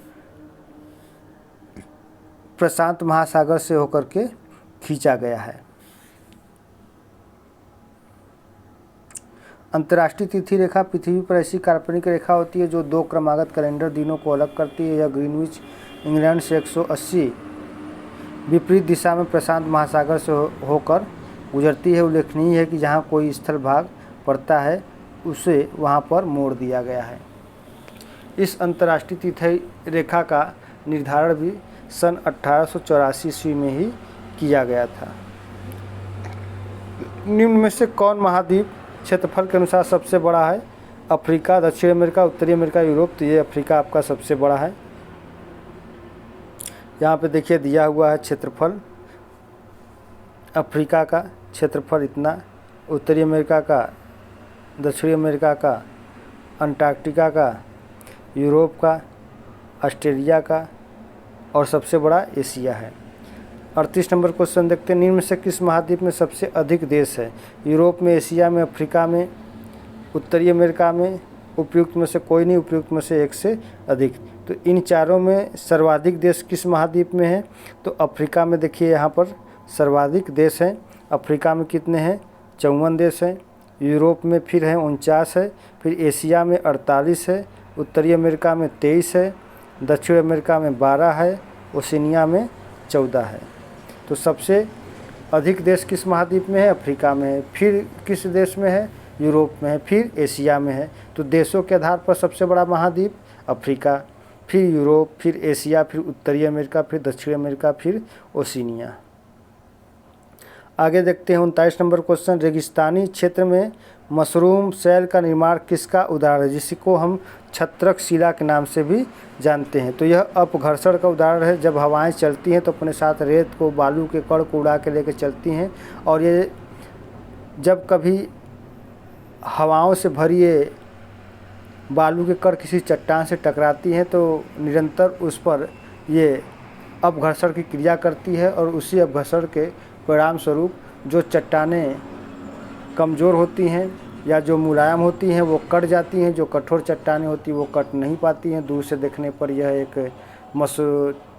S1: प्रशांत महासागर से होकर के खींचा गया है। अंतर्राष्ट्रीय तिथि रेखा पृथ्वी पर ऐसी काल्पनिक रेखा होती है जो दो क्रमागत कैलेंडर दिनों को अलग करती है। यह ग्रीनविच इंग्लैंड से 180 विपरीत दिशा में प्रशांत महासागर से होकर गुजरती है। उल्लेखनीय है कि जहाँ कोई स्थल भाग पड़ता है उसे वहाँ पर मोड़ दिया गया है। इस अंतर्राष्ट्रीय तिथि रेखा का निर्धारण भी सन 1884 ईस्वी में ही किया गया था। निम्न में से कौन महाद्वीप क्षेत्रफल के अनुसार सबसे बड़ा है? अफ्रीका, दक्षिण अमेरिका, उत्तरी अमेरिका, यूरोप। तो ये अफ्रीका आपका सबसे बड़ा है। यहाँ पे देखिए दिया हुआ है क्षेत्रफल। अफ्रीका का क्षेत्रफल इतना, उत्तरी अमेरिका का, दक्षिणी अमेरिका का, अंटार्कटिका का, यूरोप का, ऑस्ट्रेलिया का और सबसे बड़ा एशिया है। 38 नंबर क्वेश्चन देखते हैं। निम्न में से किस महाद्वीप में सबसे अधिक देश है? यूरोप में, एशिया में, अफ्रीका में, उत्तरी अमेरिका में। उपयुक्त में से कोई नहीं, उपयुक्त में से एक से अधिक। तो इन चारों में सर्वाधिक देश किस महाद्वीप में है? तो अफ्रीका में देखिए यहाँ पर सर्वाधिक देश हैं। अफ्रीका में कितने हैं? 54 देश हैं। यूरोप में फिर हैं 49 है। फिर एशिया में 48 है। उत्तरी अमेरिका में 23 है। दक्षिण अमेरिका में 12 है। ओशिनिया में 14 है। तो सबसे अधिक देश किस महाद्वीप में है? अफ्रीका में है। फिर किस देश में है? यूरोप में है। फिर एशिया में है। तो देशों के आधार पर सबसे बड़ा महाद्वीप अफ्रीका, फिर यूरोप, फिर एशिया, फिर उत्तरी अमेरिका, फिर दक्षिण अमेरिका, फिर ओशिनिया। आगे देखते हैं 39 नंबर क्वेश्चन। रेगिस्तानी क्षेत्र में मशरूम शैल का निर्माण किसका उदाहरण है? जिसको हम छत्रक शिला के नाम से भी जानते हैं। तो यह अपघर्षण का उदाहरण है। जब हवाएं चलती हैं तो अपने साथ रेत को, बालू के कण को उड़ा के लेकर चलती हैं, और ये जब कभी हवाओं से भरी ये बालू के कण किसी चट्टान से टकराती हैं तो निरंतर उस पर ये अपघर्षण की क्रिया करती है, और उसी अपघर्षण के परिणाम स्वरूप जो चट्टानें कमज़ोर होती हैं या जो मुलायम होती हैं वो कट जाती हैं। जो कठोर चट्टानें होती हैं वो कट नहीं पाती हैं। दूर से देखने पर यह एक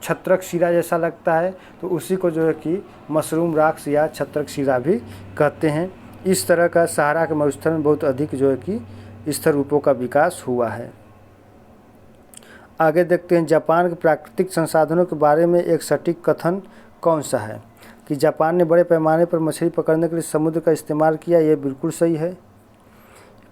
S1: छत्रक शिला जैसा लगता है। तो उसी को जो है कि मशरूम रॉक्स या छत्रक शिला भी कहते हैं। इस तरह का सहारा के मरुस्थल में बहुत अधिक जो है कि स्थल रूपों का विकास हुआ है। आगे देखते हैं जापान के प्राकृतिक संसाधनों के बारे में एक सटीक कथन कौन सा है? कि जापान ने बड़े पैमाने पर मछली पकड़ने के लिए समुद्र का इस्तेमाल किया। ये बिल्कुल सही है।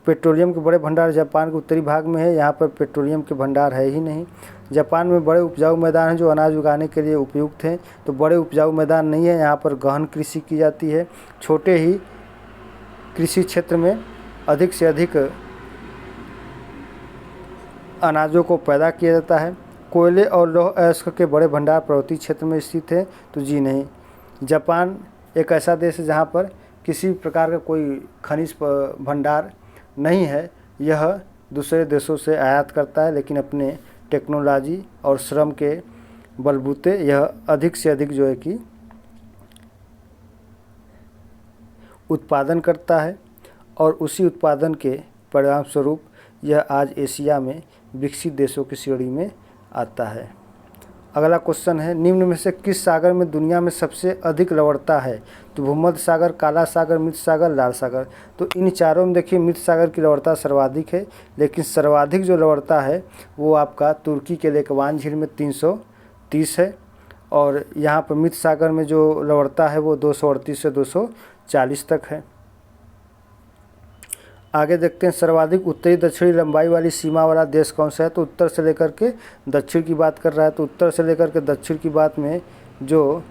S1: पेट्रोलियम के बड़े भंडार जापान के उत्तरी भाग में है। यहाँ पर पेट्रोलियम के भंडार है ही नहीं। जापान में बड़े उपजाऊ मैदान हैं जो अनाज उगाने के लिए उपयुक्त हैं। तो बड़े उपजाऊ मैदान नहीं है, यहाँ पर गहन कृषि की जाती है। छोटे ही कृषि क्षेत्र में अधिक से अधिक अनाजों को पैदा किया जाता है। कोयले और लौह अयस्क के बड़े भंडार पर्वतीय क्षेत्र में स्थित है। तो जी नहीं, जापान एक ऐसा देश है जहाँ पर किसी प्रकार का कोई खनिज भंडार नहीं है। यह दूसरे देशों से आयात करता है, लेकिन अपने टेक्नोलॉजी और श्रम के बलबूते यह अधिक से अधिक जो है कि उत्पादन करता है, और उसी उत्पादन के परिणाम स्वरूप यह आज एशिया में विकसित देशों की श्रेणी में आता है। अगला क्वेश्चन है, निम्न में से किस सागर में दुनिया में सबसे अधिक लवणता है? तो भूमध्य सागर, काला सागर, मृत सागर, लाल सागर। तो इन चारों में देखिए मृत सागर की लवणता सर्वाधिक है, लेकिन सर्वाधिक जो लवणता है वो आपका तुर्की के लेकवान झील में 330 है, और यहाँ पर मृत सागर में जो लवणता है वो 238 से 240 तक है। आगे देखते हैं सर्वाधिक उत्तरी दक्षिणी लंबाई वाली सीमा वाला देश कौन सा है? तो उत्तर से लेकर के दक्षिण की बात कर रहा है। तो उत्तर से लेकर के दक्षिण की बात में जो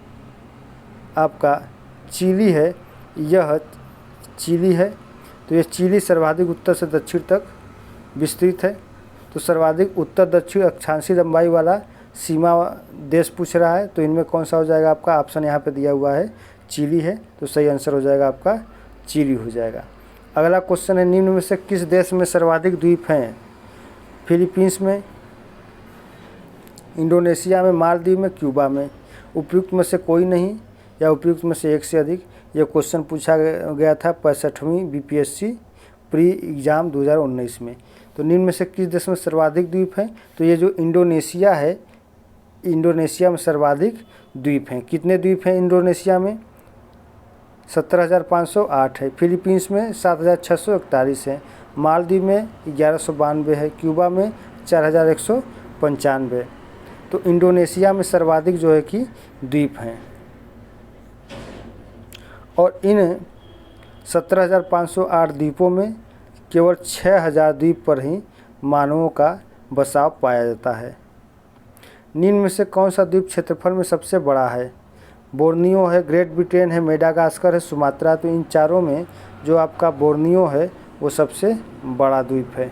S1: आपका चिली है, यह चिली है। तो यह चिली सर्वाधिक उत्तर से दक्षिण तक विस्तृत है। तो सर्वाधिक उत्तर दक्षिण अक्षांशीय लंबाई वाला सीमा देश पूछ रहा है। तो इनमें कौन सा हो जाएगा? आपका ऑप्शन यहाँ पे दिया हुआ है चिली है। तो सही आंसर हो जाएगा आपका चिली हो जाएगा। अगला क्वेश्चन है, निम्न में से किस देश में सर्वाधिक द्वीप हैं? फिलीपींस में, इंडोनेशिया में, मालदीव में, क्यूबा में। उपयुक्त में से कोई नहीं या उपयुक्त में से एक से अधिक। ये क्वेश्चन पूछा गया था 65वीं बीपीएससी प्री एग्ज़ाम 2019 में। तो निम्न में से किस देश में सर्वाधिक द्वीप हैं? तो ये जो इंडोनेशिया है, इंडोनेशिया में सर्वाधिक द्वीप हैं। कितने द्वीप हैं इंडोनेशिया में? 17,508 है। फिलीपींस में 7,641 है। मालदीव में 1192 है। क्यूबा में 4,195। तो इंडोनेशिया में सर्वाधिक जो है कि द्वीप हैं। और इन 17,508 द्वीपों में केवल 6,000 द्वीप पर ही मानवों का बसाव पाया जाता है। निम्न में से कौन सा द्वीप क्षेत्रफल में सबसे बड़ा है? बोर्नियो है, ग्रेट ब्रिटेन है, मेडागास्कर है, सुमात्रा। तो इन चारों में जो आपका बोर्नियो है वो सबसे बड़ा द्वीप है।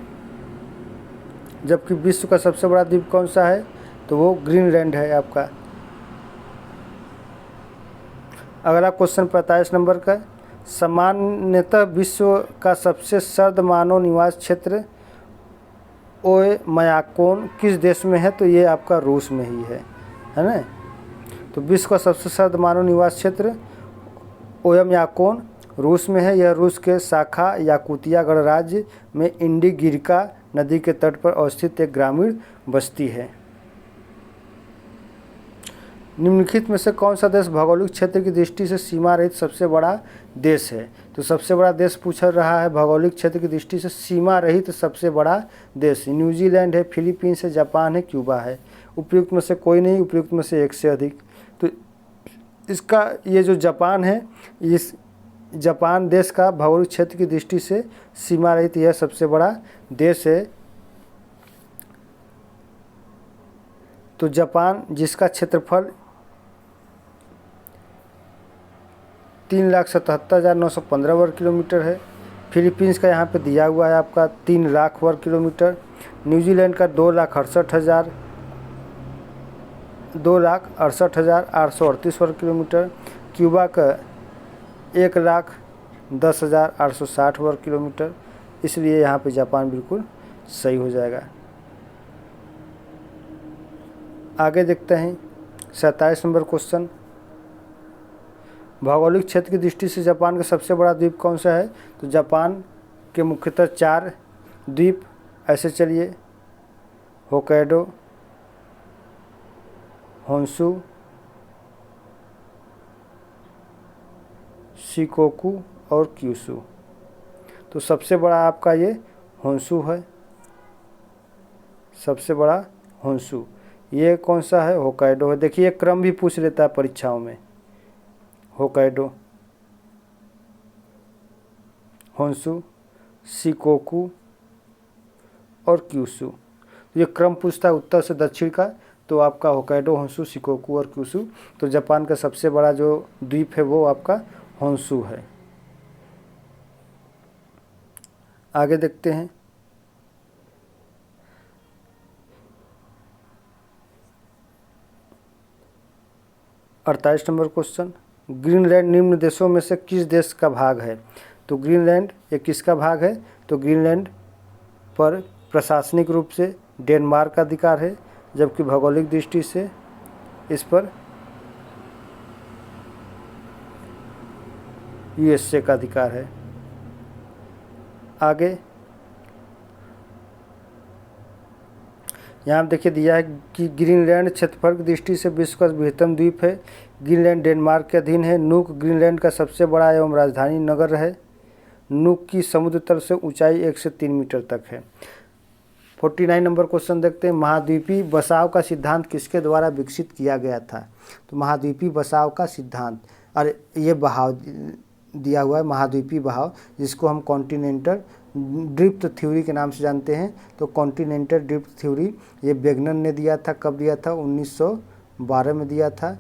S1: जबकि विश्व का सबसे बड़ा द्वीप कौन सा है? तो वो ग्रीनलैंड है आपका। अगला क्वेश्चन 45 नंबर का, सामान्यतः विश्व का सबसे सर्द मानव निवास क्षेत्र ओयमयाकोन किस देश में है? तो ये आपका रूस में ही है ना। तो विश्व का सबसे सर्द मानव निवास क्षेत्र ओयमयाकोन रूस में है। यह रूस के शाखा याकुतिया गणराज्य में इंडिगिरिका नदी के तट पर अवस्थित एक ग्रामीण बस्ती है। निम्नलिखित में से कौन सा देश भौगोलिक क्षेत्र की दृष्टि से सीमा रहित सबसे बड़ा देश है? तो सबसे बड़ा देश पूछा रहा है भौगोलिक क्षेत्र की दृष्टि से सीमा रहित सबसे बड़ा देश। न्यूजीलैंड है, फिलीपींस है, जापान है, क्यूबा है। उपयुक्त में से कोई नहीं, उपयुक्त में से एक से अधिक। तो इसका ये जो जापान है, इस जापान देश का भौगोलिक क्षेत्र की दृष्टि से सीमा रहित यह सबसे बड़ा देश है। तो जापान जिसका क्षेत्रफल 3,77,915 वर्ग किलोमीटर है। फिलीपींस का यहाँ पे दिया हुआ है आपका 3 लाख वर्ग किलोमीटर। न्यूजीलैंड का 2,68,838 वर्ग किलोमीटर। क्यूबा का 1,10,860 वर्ग किलोमीटर। इसलिए यहाँ पे जापान बिल्कुल सही हो जाएगा। आगे देखते हैं 27 नंबर क्वेश्चन, भौगोलिक क्षेत्र की दृष्टि से जापान का सबसे बड़ा द्वीप कौन सा है? तो जापान के मुख्यतः 4 द्वीप ऐसे चलिए, होक्काइडो, होन्शु, शिकोकू और क्यूशू। तो सबसे बड़ा आपका ये होन्शु है, सबसे बड़ा होन्शु। ये कौन सा है? होक्काइडो है। देखिए क्रम भी पूछ लेता है परीक्षाओं में, होक्काइडो, होन्शु, शिकोकू और क्यूशू। ये क्रम पूछता है उत्तर से दक्षिण का, तो आपका होक्काइडो, होन्शु, शिकोकू और क्यूशू। तो जापान का सबसे बड़ा जो द्वीप है वो आपका होन्शु है। आगे देखते हैं 48 नंबर क्वेश्चन, ग्रीनलैंड निम्न देशों में से किस देश का भाग है? तो ग्रीनलैंड ये किसका भाग है? तो ग्रीनलैंड पर प्रशासनिक रूप से डेनमार्क का अधिकार है, जबकि भौगोलिक दृष्टि से इस पर यूएसए का अधिकार है। आगे यहाँ देखिए दिया है कि ग्रीनलैंड क्षेत्रफल की दृष्टि से विश्व का बृहत्तम द्वीप है। ग्रीनलैंड डेनमार्क के अधीन है। नूक ग्रीनलैंड का सबसे बड़ा एवं राजधानी नगर है। नूक की समुद्र तल से ऊंचाई 1 से 3 मीटर तक है। 49 नंबर क्वेश्चन देखते हैं, महाद्वीपीय बसाव का सिद्धांत किसके द्वारा विकसित किया गया था? तो महाद्वीपीय बसाव का सिद्धांत, अरे ये बहाव दिया हुआ है, महाद्वीपीय बहाव, जिसको हम कॉन्टिनेंटल ड्रिफ्ट थ्योरी के नाम से जानते हैं। तो कॉन्टिनेंटल ड्रिफ्ट थ्योरी ये वेगनर ने दिया था। कब दिया था? 1912 में दिया था,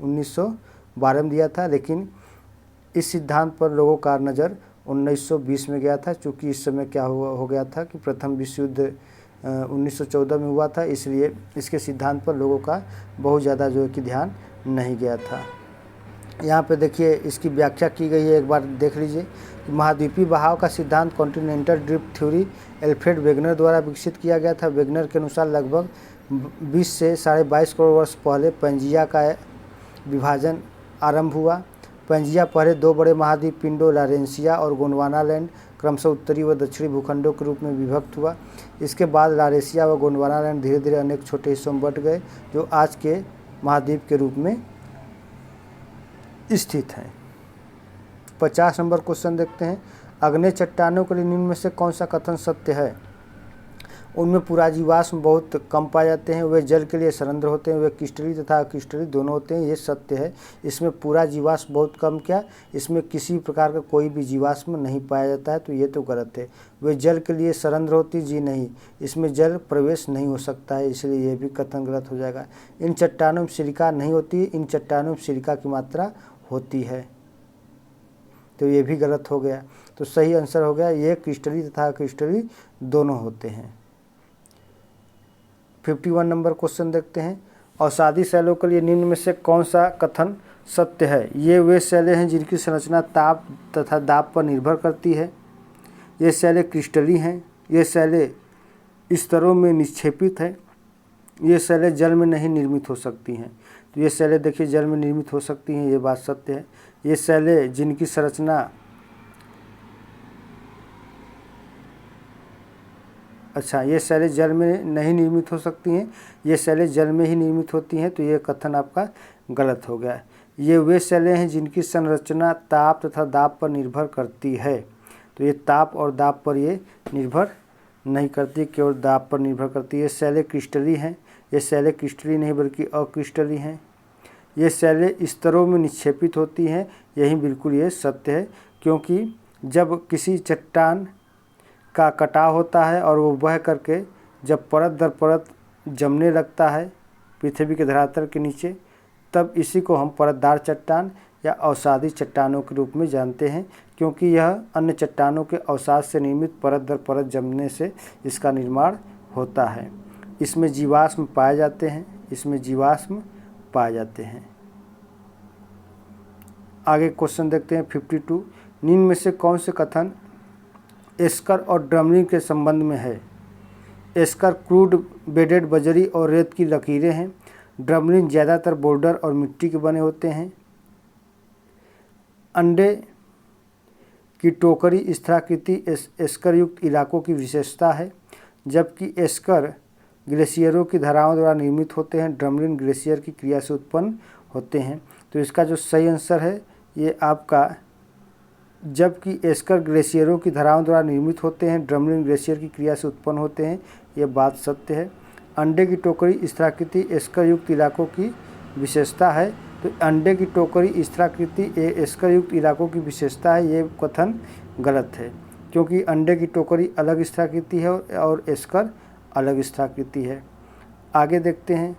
S1: 1912 में दिया था। लेकिन इस सिद्धांत पर लोगों का नज़र 1920 में गया था, क्योंकि इस समय क्या हो गया था कि प्रथम विश्व युद्ध 1914 में हुआ था, इसलिए इसके सिद्धांत पर लोगों का बहुत ज़्यादा जो है कि ध्यान नहीं गया था। यहाँ पे देखिए इसकी व्याख्या की गई है, एक बार देख लीजिए कि महाद्वीपीय बहाव का सिद्धांत continental drift theory Alfred Wegener द्वारा विकसित किया गया था। वेगनर के अनुसार लगभग 20 से 22.5 करोड़ वर्ष पहले पैंजिया का विभाजन आरंभ हुआ। पैंजिया पहले 2 बड़े महाद्वीप पिंडों लारेंसिया और गोंडवानालैंड क्रमशः उत्तरी व दक्षिणी भूखंडों के रूप में विभक्त हुआ। इसके बाद लारेंसिया व गोंडवानालैंड धीरे धीरे अनेक छोटे हिस्सों में बंट गए जो आज के महाद्वीप के रूप में स्थित हैं। 50 नंबर क्वेश्चन देखते हैं। अग्नेय चट्टानों के लिए निम्न में से कौन सा कथन सत्य है? उनमें पुराजीवाश्म बहुत कम पाए जाते हैं, वे जल के लिए सरंध्र होते हैं, वे क्रिस्टलीय तथा अक्रिस्टलीय दोनों होते हैं, ये सत्य है। इसमें पुराजीवाश्म बहुत कम क्या, इसमें किसी प्रकार का कोई भी जीवाश्म नहीं पाया जाता है, तो ये तो गलत है। वे जल के लिए सरंध्र होती, जी नहीं, इसमें जल प्रवेश नहीं हो सकता है, इसलिए ये भी कथन गलत हो जाएगा। इन चट्टानों में सिलिका नहीं होती, इन चट्टानों में सिलिका की मात्रा होती है, तो ये भी गलत हो गया। तो सही आंसर हो गया ये क्रिस्टलीय तथा अक्रिस्टलीय दोनों होते हैं। 51 नंबर क्वेश्चन देखते हैं। अवसादी शैलों के लिए निम्न में से कौन सा कथन सत्य है? ये वे शैलें हैं जिनकी संरचना ताप तथा दाब पर निर्भर करती है। ये शैलें क्रिस्टलीय हैं। ये शैलें स्तरों में निक्षेपित हैं। ये शैलें जल में नहीं निर्मित हो सकती हैं। तो ये शैलें देखिए जल में निर्मित हो सकती हैं, ये बात सत्य है। ये शैलें जिनकी संरचना ये शैलें जल में नहीं निर्मित हो सकती हैं, ये शैलें जल में ही निर्मित होती हैं, तो ये कथन आपका गलत हो गया। ये वे शैलें हैं जिनकी संरचना ताप तथा दाब पर निर्भर करती है, तो ये ताप और दाब पर ये निर्भर नहीं करती, केवल दाब पर निर्भर करती है। ये शैलें क्रिस्टलीय हैं। ये शैलें क्रिस्टलीय नहीं बल्कि अक्रिस्टलीय हैं। ये शैलें स्तरों में निक्षेपित होती हैं, यही बिल्कुल ये सत्य है, क्योंकि जब किसी चट्टान का कटाव होता है और वो बह करके जब परत दर परत जमने लगता है पृथ्वी के धरातल के नीचे, तब इसी को हम परतदार चट्टान या अवसादी चट्टानों के रूप में जानते हैं, क्योंकि यह अन्य चट्टानों के अवसाद से निर्मित परत दर परत जमने से इसका निर्माण होता है। इसमें जीवाश्म पाए जाते हैं, इसमें जीवाश्म पाए जाते हैं। आगे क्वेश्चन देखते हैं 52। निम्न में से कौन से कथन एस्कर और ड्रमलिन के संबंध में है? एस्कर क्रूड बेडेड बजरी और रेत की लकीरें हैं। ड्रमलिन ज़्यादातर बोल्डर और मिट्टी के बने होते हैं। अंडे की टोकरी स्थलाकृति एस्कर युक्त इलाकों की विशेषता है, जबकि एस्कर ग्लेशियरों की धाराओं द्वारा निर्मित होते हैं। ड्रमलिन ग्लेशियर की क्रिया से उत्पन्न होते हैं, तो इसका जो सही आंसर है ये आपका, जबकि एस्कर ग्लेशियरों की धाराओं द्वारा निर्मित होते हैं, ड्रमलिन ग्लेशियर की क्रिया से उत्पन्न होते हैं, ये बात सत्य है। अंडे की टोकरी स्थलाकृति एस्कर युक्त इलाकों की विशेषता है, तो अंडे की टोकरी स्थलाकृति एस्कर युक्त इलाकों की विशेषता है, ये कथन गलत है, क्योंकि अंडे की टोकरी अलग स्थलाकृति है और एस्कर अलग स्थलाकृति है। आगे देखते हैं।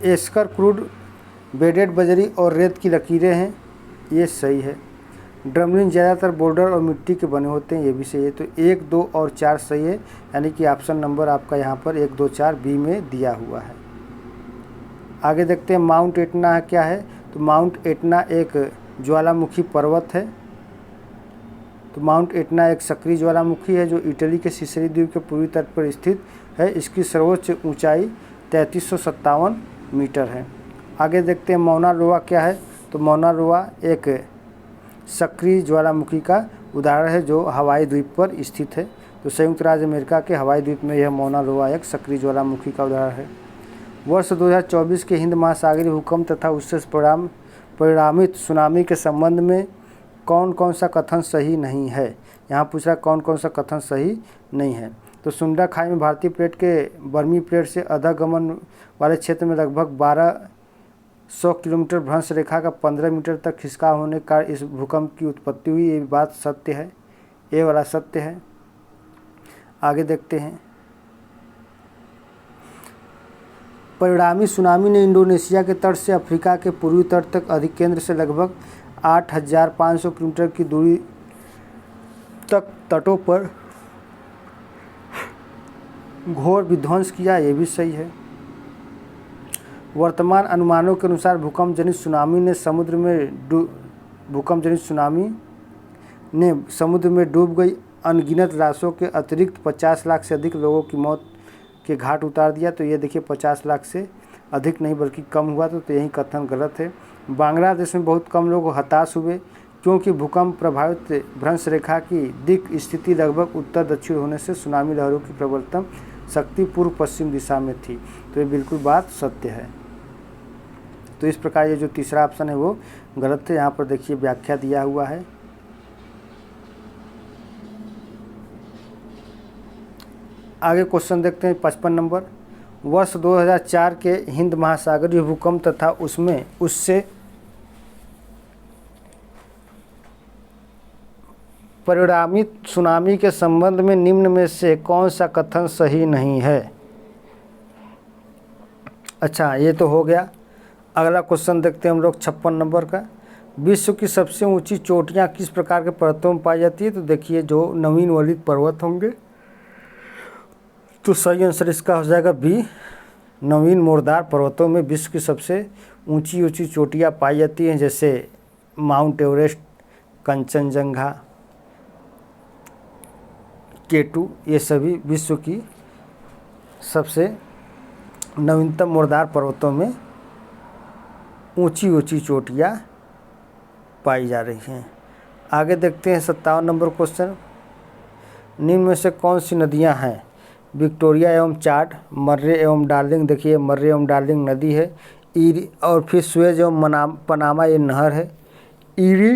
S1: एस्कर क्रूड बेडेड बजरी और रेत की लकीरें हैं, ये सही है। ड्रमलिन ज़्यादातर बोल्डर और मिट्टी के बने होते हैं, ये भी सही है। तो 1, 2 और 4 सही है, यानी कि ऑप्शन नंबर आपका यहाँ पर 1, 2, 4 बी में दिया हुआ है। आगे देखते हैं माउंट एटना क्या है? तो माउंट एटना एक ज्वालामुखी पर्वत है। तो माउंट एटना एक सक्रिय ज्वालामुखी है जो इटली के सिसिली द्वीप के पूर्वी तट पर स्थित है। इसकी सर्वोच्च ऊंचाई 3357 मीटर है। आगे देखते हैं मौना लोआ क्या है? तो मौना लोआ एक सक्रिय ज्वालामुखी का उदाहरण है जो हवाई द्वीप पर स्थित है। तो संयुक्त राज्य अमेरिका के हवाई द्वीप में यह मौना लोआ एक सक्रिय ज्वालामुखी का उदाहरण है। वर्ष 2024 के हिंद महासागरीय भूकंप तथा उससे परिणामित सुनामी के संबंध में कौन कौन सा कथन सही नहीं है? यहाँ पूछ रहा है कौन कौन सा कथन सही नहीं है। तो सुंडा खाई में भारतीय प्लेट के बर्मी प्लेट से अधःगमन वाले क्षेत्र में लगभग 1200 किलोमीटर भ्रंश रेखा का 15 मीटर तक खिसकाव होने का इस भूकंप की उत्पत्ति हुई, ये बात सत्य है, ये वाला सत्य है। आगे देखते हैं। परिणामी सुनामी ने इंडोनेशिया के तट से अफ्रीका के पूर्वी तट तक अधिकेंद्र से लगभग 8500 किलोमीटर की दूरी तक तटों पर घोर विध्वंस किया, ये भी सही है। वर्तमान अनुमानों के अनुसार भूकंप जनित सुनामी ने समुद्र में डूब गई अनगिनत लाशों के अतिरिक्त 50 लाख से अधिक लोगों की मौत के घाट उतार दिया। तो ये देखिए 50 लाख से अधिक नहीं बल्कि कम हुआ, तो यही कथन गलत है। बांग्लादेश में बहुत कम लोग हताश हुए क्योंकि भूकंप प्रभावित भ्रंश रेखा की दिक् स्थिति लगभग उत्तर दक्षिण होने से सुनामी लहरों की प्रबलतम शक्ति पूर्व पश्चिम दिशा में थी। तो ये बिल्कुल बात सत्य है। तो इस प्रकार ये जो तीसरा ऑप्शन है वो गलत है। यहाँ पर देखिए व्याख्या दिया हुआ है। आगे क्वेश्चन देखते हैं 55 नंबर। वर्ष 2004 के हिंद महासागरीय भूकंप तथा उससे परिणामित सुनामी के संबंध में निम्न में से कौन सा कथन सही नहीं है? अच्छा, ये तो हो गया। अगला क्वेश्चन देखते हैं हम लोग 56 नंबर का। विश्व की सबसे ऊंची चोटियां किस प्रकार के पर्वतों में पाई जाती है? तो देखिए जो नवीन वलित पर्वत होंगे। तो सही आंसर इसका हो जाएगा बी, नवीन मोरदार पर्वतों में विश्व की सबसे ऊंची चोटियां पाई जाती हैं, जैसे माउंट एवरेस्ट, कंचनजंगा, K2, ये सभी विश्व की सबसे नवीनतम मोरदार पर्वतों में ऊंची चोटियां पाई जा रही हैं। आगे देखते हैं 57 नंबर क्वेश्चन। निम्न में से कौन सी नदियां हैं? विक्टोरिया एवं चाड, मर्रे एवं डार्लिंग। देखिए मर्रे एवं डार्लिंग नदी है। ईरी और फिर सुएज एवं पनामा ये नहर है। ईरी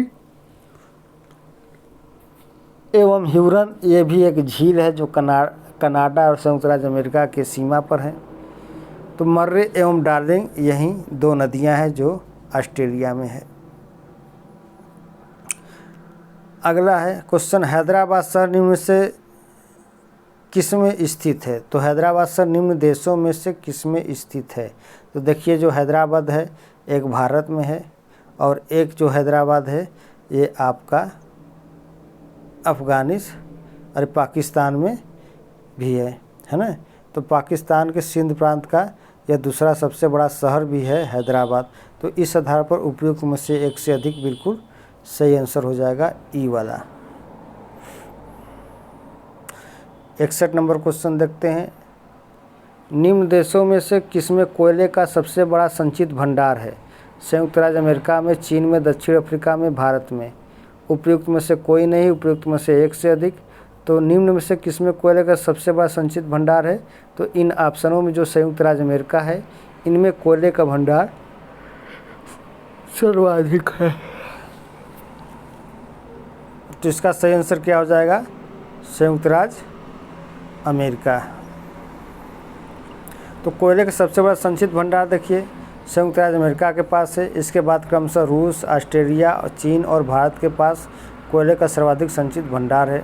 S1: एवं ह्यूरन ये भी एक झील है जो कनाडा और संयुक्त राज्य अमेरिका के सीमा पर है। तो मर्रे एवं डार्लिंग यही दो नदियां हैं जो ऑस्ट्रेलिया में है। अगला है क्वेश्चन, हैदराबाद शहर निम्न में से किस में स्थित है? तो हैदराबाद शहर निम्न देशों में से किस में स्थित है? तो देखिए जो हैदराबाद है एक भारत में है और एक जो हैदराबाद है ये आपका पाकिस्तान में भी है ना। तो पाकिस्तान के सिंध प्रांत का यह दूसरा सबसे बड़ा शहर भी है हैदराबाद। तो इस आधार पर उपयुक्त में से एक से अधिक बिल्कुल सही आंसर हो जाएगा ई वाला। 61 नंबर क्वेश्चन देखते हैं। निम्न देशों में से किसमें कोयले का सबसे बड़ा संचित भंडार है? संयुक्त राज्य अमेरिका में, चीन में, दक्षिण अफ्रीका में, भारत में। उपयुक्त में से कोई नहीं, उपयुक्त में से एक से अधिक। तो निम्न में से किसमें कोयले का सबसे बड़ा संचित भंडार है? तो इन ऑप्शनों में जो संयुक्त राज्य अमेरिका है इनमें कोयले का भंडार सर्वाधिक है। तो इसका सही आंसर क्या हो जाएगा? संयुक्त राज्य अमेरिका। तो कोयले का सबसे बड़ा संचित भंडार देखिए संयुक्त राज्य अमेरिका के पास है। इसके बाद क्रमशः रूस, ऑस्ट्रेलिया, चीन और भारत के पास कोयले का सर्वाधिक संचित भंडार है।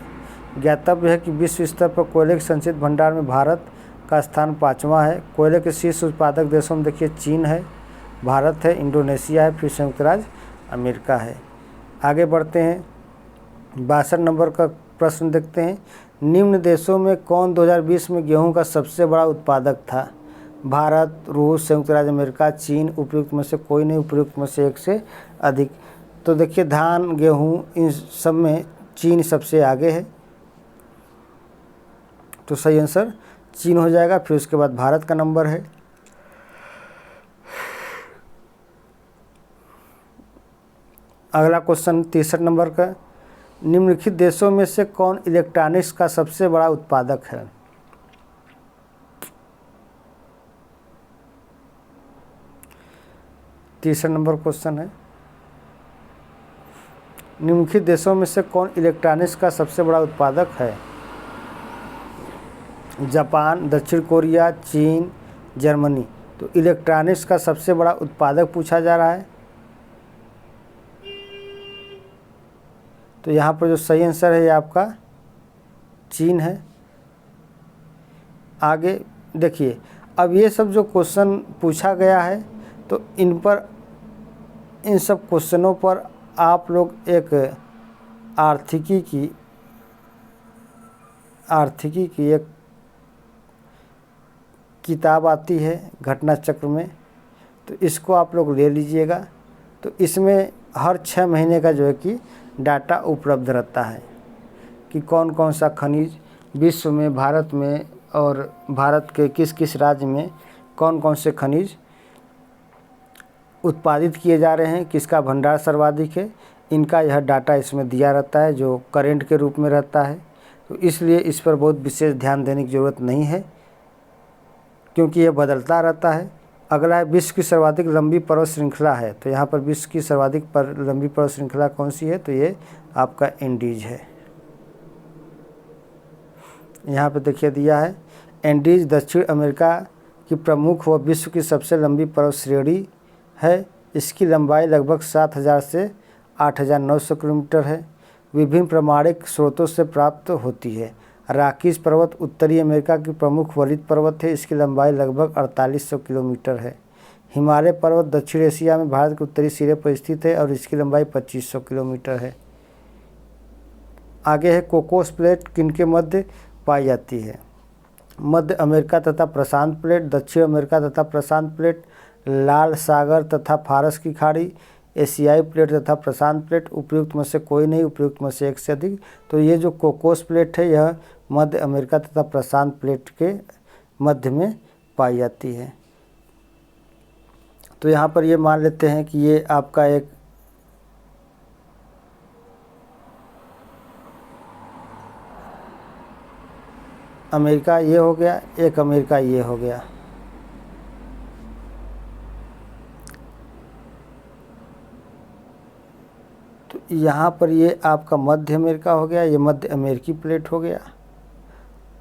S1: ज्ञातव्य है कि विश्व स्तर पर कोयले के संचित भंडार में भारत का स्थान 5वां है। कोयले के शीर्ष उत्पादक देशों में देखिए चीन है, भारत है, इंडोनेशिया है, फिर संयुक्त राज्य अमेरिका है। आगे बढ़ते हैं 62 नंबर का प्रश्न देखते हैं। निम्न देशों में कौन 2020 में गेहूं का सबसे बड़ा उत्पादक था? भारत, रूस, संयुक्त राज्य अमेरिका, चीन। उपयुक्त में से कोई नहीं, उपयुक्त में से एक से अधिक। तो देखिए धान, गेहूं इन सब में चीन सबसे आगे है। तो सही आंसर चीन हो जाएगा। फिर उसके बाद भारत का नंबर है। अगला क्वेश्चन 63 नंबर का। निम्नलिखित देशों में से कौन इलेक्ट्रॉनिक्स का सबसे बड़ा उत्पादक है? तीसरा नंबर क्वेश्चन है। निम्नलिखित देशों में से कौन इलेक्ट्रॉनिक्स का सबसे बड़ा उत्पादक है? जापान, दक्षिण कोरिया, चीन, जर्मनी। तो इलेक्ट्रॉनिक्स का सबसे बड़ा उत्पादक पूछा जा रहा है। तो यहाँ पर जो सही आंसर है ये आपका चीन है। आगे देखिए अब ये सब जो क्वेश्चन पूछा गया है तो इन सब क्वेश्चनों पर आप लोग एक आर्थिकी की एक किताब आती है घटना चक्र में, तो इसको आप लोग ले लीजिएगा। तो इसमें हर 6 महीने का जो है कि डाटा उपलब्ध रहता है कि कौन कौन सा खनिज विश्व में, भारत में और भारत के किस किस राज्य में कौन कौन से खनिज उत्पादित किए जा रहे हैं, किसका भंडार सर्वाधिक है, इनका यह डाटा इसमें दिया रहता है जो करेंट के रूप में रहता है। तो इसलिए इस पर बहुत विशेष ध्यान देने की ज़रूरत नहीं है क्योंकि यह बदलता रहता है। अगला है विश्व की सर्वाधिक लंबी पर्वत श्रृंखला है। तो यहाँ पर विश्व की सर्वाधिक लंबी पर्वत श्रृंखला कौन सी है? तो ये आपका एंडीज है। यहाँ पे देखिए दिया है एंडीज दक्षिण अमेरिका की प्रमुख व विश्व की सबसे लंबी पर्वत श्रेणी है। इसकी लंबाई लगभग 7000 से 8900 किलोमीटर है। विभिन्न प्रामाणिक स्रोतों से प्राप्त होती है। रॉकीज पर्वत उत्तरी अमेरिका की प्रमुख वलित पर्वत है। इसकी लंबाई लगभग 4800 किलोमीटर है। हिमालय पर्वत दक्षिण एशिया में भारत के उत्तरी सिरे पर स्थित है और इसकी लंबाई 2500 किलोमीटर है। आगे है कोकोस प्लेट किनके मध्य पाई जाती है? मध्य अमेरिका तथा प्रशांत प्लेट, दक्षिण अमेरिका तथा प्रशांत प्लेट, लाल सागर तथा फारस की खाड़ी, एशियाई प्लेट तथा प्रशांत प्लेट। उपयुक्त में से कोई नहीं, उपयुक्त में से एक से अधिक। तो ये जो कोकोस प्लेट है यह मध्य अमेरिका तथा प्रशांत प्लेट के मध्य में पाई जाती है। तो यहाँ पर ये मान लेते हैं कि ये आपका एक अमेरिका ये हो गया, एक अमेरिका ये हो गया। तो यहाँ पर ये आपका मध्य अमेरिका हो गया, ये मध्य अमेरिकी प्लेट हो गया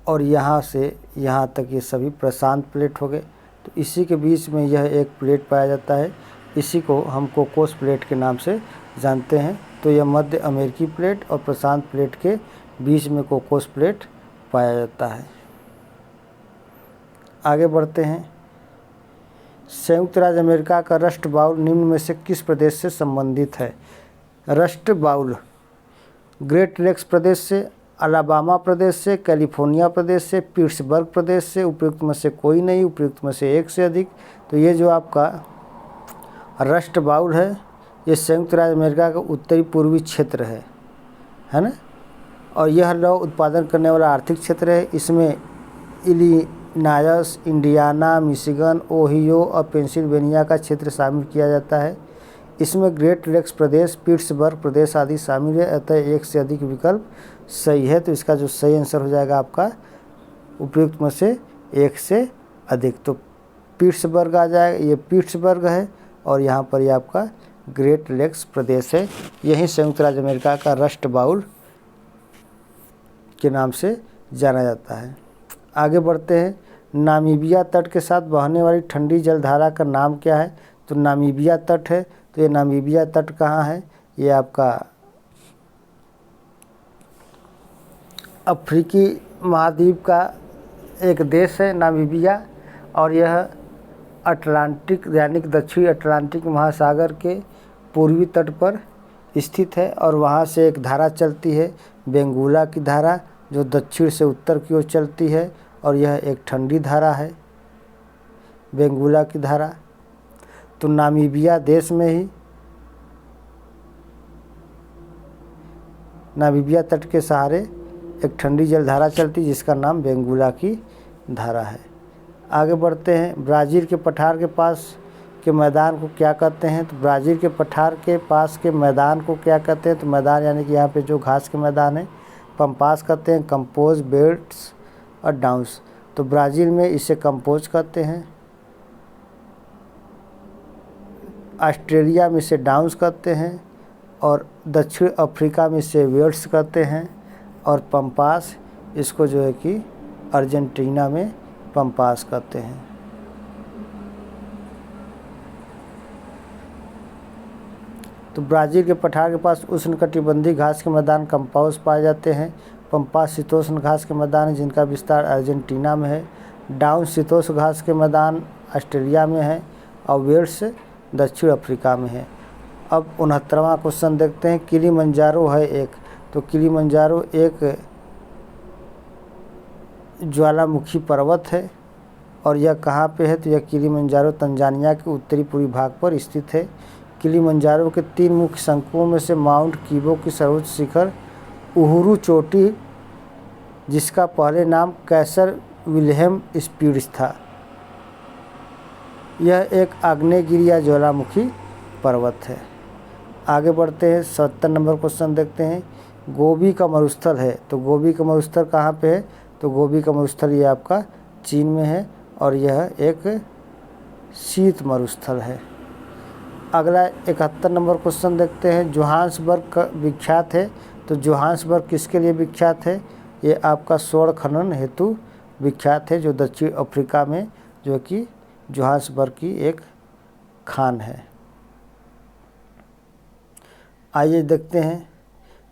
S1: और यहाँ से यहाँ तक ये सभी प्रशांत प्लेट हो गए। तो इसी के बीच में यह एक प्लेट पाया जाता है, इसी को हम कोकोस प्लेट के नाम से जानते हैं। तो यह मध्य अमेरिकी प्लेट और प्रशांत प्लेट के बीच में कोकोस प्लेट पाया जाता है। आगे बढ़ते हैं। संयुक्त राज्य अमेरिका का रस्ट बाउल निम्न में से किस प्रदेश से संबंधित है? रस्ट बाउल ग्रेट लेक्स प्रदेश से, अलाबामा प्रदेश से, कैलिफोर्निया प्रदेश से, पिट्सबर्ग प्रदेश से। उपयुक्त में से कोई नहीं, उपयुक्त में से एक से अधिक। तो ये जो आपका रस्ट बाउल है ये संयुक्त राज्य अमेरिका का उत्तरी पूर्वी क्षेत्र है ना। और यह लौह उत्पादन करने वाला आर्थिक क्षेत्र है। इसमें इलिनॉयस, इंडियाना, मिशिगन, ओहियो और पेंसिल्वेनिया का क्षेत्र शामिल किया जाता है। इसमें ग्रेट लेक्स प्रदेश, पिट्सबर्ग प्रदेश आदि शामिल है। अतः एक से अधिक विकल्प सही है। तो इसका जो सही आंसर हो जाएगा आपका उपयुक्त में से एक से अधिक। तो पिट्सबर्ग आ जाएगा, ये पिट्सबर्ग है और यहाँ पर ये आपका ग्रेट लेक्स प्रदेश है। यही संयुक्त राज्य अमेरिका का रस्ट बाउल के नाम से जाना जाता है। आगे बढ़ते हैं। नामीबिया तट के साथ बहने वाली ठंडी जलधारा का नाम क्या है? तो नामीबिया तट है। तो ये नामीबिया तट कहाँ है? ये आपका अफ्रीकी महाद्वीप का एक देश है नामीबिया और यह अटलांटिक यानी कि दक्षिणी अटलांटिक महासागर के पूर्वी तट पर स्थित है और वहाँ से एक धारा चलती है बेंगुला की धारा जो दक्षिण से उत्तर की ओर चलती है और यह एक ठंडी धारा है बेंगुला की धारा। तो नामीबिया देश में ही नामीबिया तट के सहारे एक ठंडी जलधारा चलती जिसका नाम बेंगुला की धारा है। आगे बढ़ते हैं। ब्राज़ील के पठार के पास के मैदान को क्या कहते हैं? तो ब्राज़ील के पठार के पास के मैदान को क्या कहते हैं? तो मैदान यानी कि यहाँ पे जो घास के मैदान है पंपास कहते हैं, कंपोज, बेल्ट्स और डाउन्स। तो ब्राज़ील में इसे कंपोज कहते हैं, ऑस्ट्रेलिया में इसे डाउन्स कहते हैं और दक्षिण अफ्रीका में इसे वेल्ट्स कहते हैं और पंपास इसको जो है कि अर्जेंटीना में पंपास कहते हैं। तो ब्राज़ील के पठार के पास उष्णकटिबंधीय घास के मैदान कंपाउस पाए जाते हैं। पंपास शीतोष्ण घास के मैदान है जिनका विस्तार अर्जेंटीना में है। डाउन शीतोष्ण घास के मैदान ऑस्ट्रेलिया में है और वेल्ट्स दक्षिण अफ्रीका में है। अब 69वां क्वेश्चन देखते हैं। किलिमंजारो है एक, तो किलिमंजारो एक ज्वालामुखी पर्वत है और यह कहाँ पे है, तो यह किलिमंजारो तंजानिया के उत्तरी पूर्वी भाग पर स्थित है। किलिमंजारो के 3 मुख्य शंकुओं में से माउंट कीबो की सर्वोच्च शिखर उहुरु चोटी, जिसका पहले नाम कैसर विल्हेम स्पीड्स था, यह एक आग्नेयगिरी या ज्वालामुखी पर्वत है। आगे बढ़ते हैं, 70 नंबर क्वेश्चन देखते हैं। गोबी का मरुस्थल है, तो गोबी का मरुस्थल कहाँ पे है, तो गोबी का मरुस्थल ये आपका चीन में है और यह एक शीत मरुस्थल है। अगला 71 नंबर क्वेश्चन देखते हैं। जोहान्सबर्ग विख्यात है, तो जोहान्सबर्ग किसके लिए विख्यात है, ये आपका स्वर्ण खनन हेतु विख्यात है, जो दक्षिण अफ्रीका में जो कि जोहान्सबर्ग की एक खान है। आइए देखते हैं,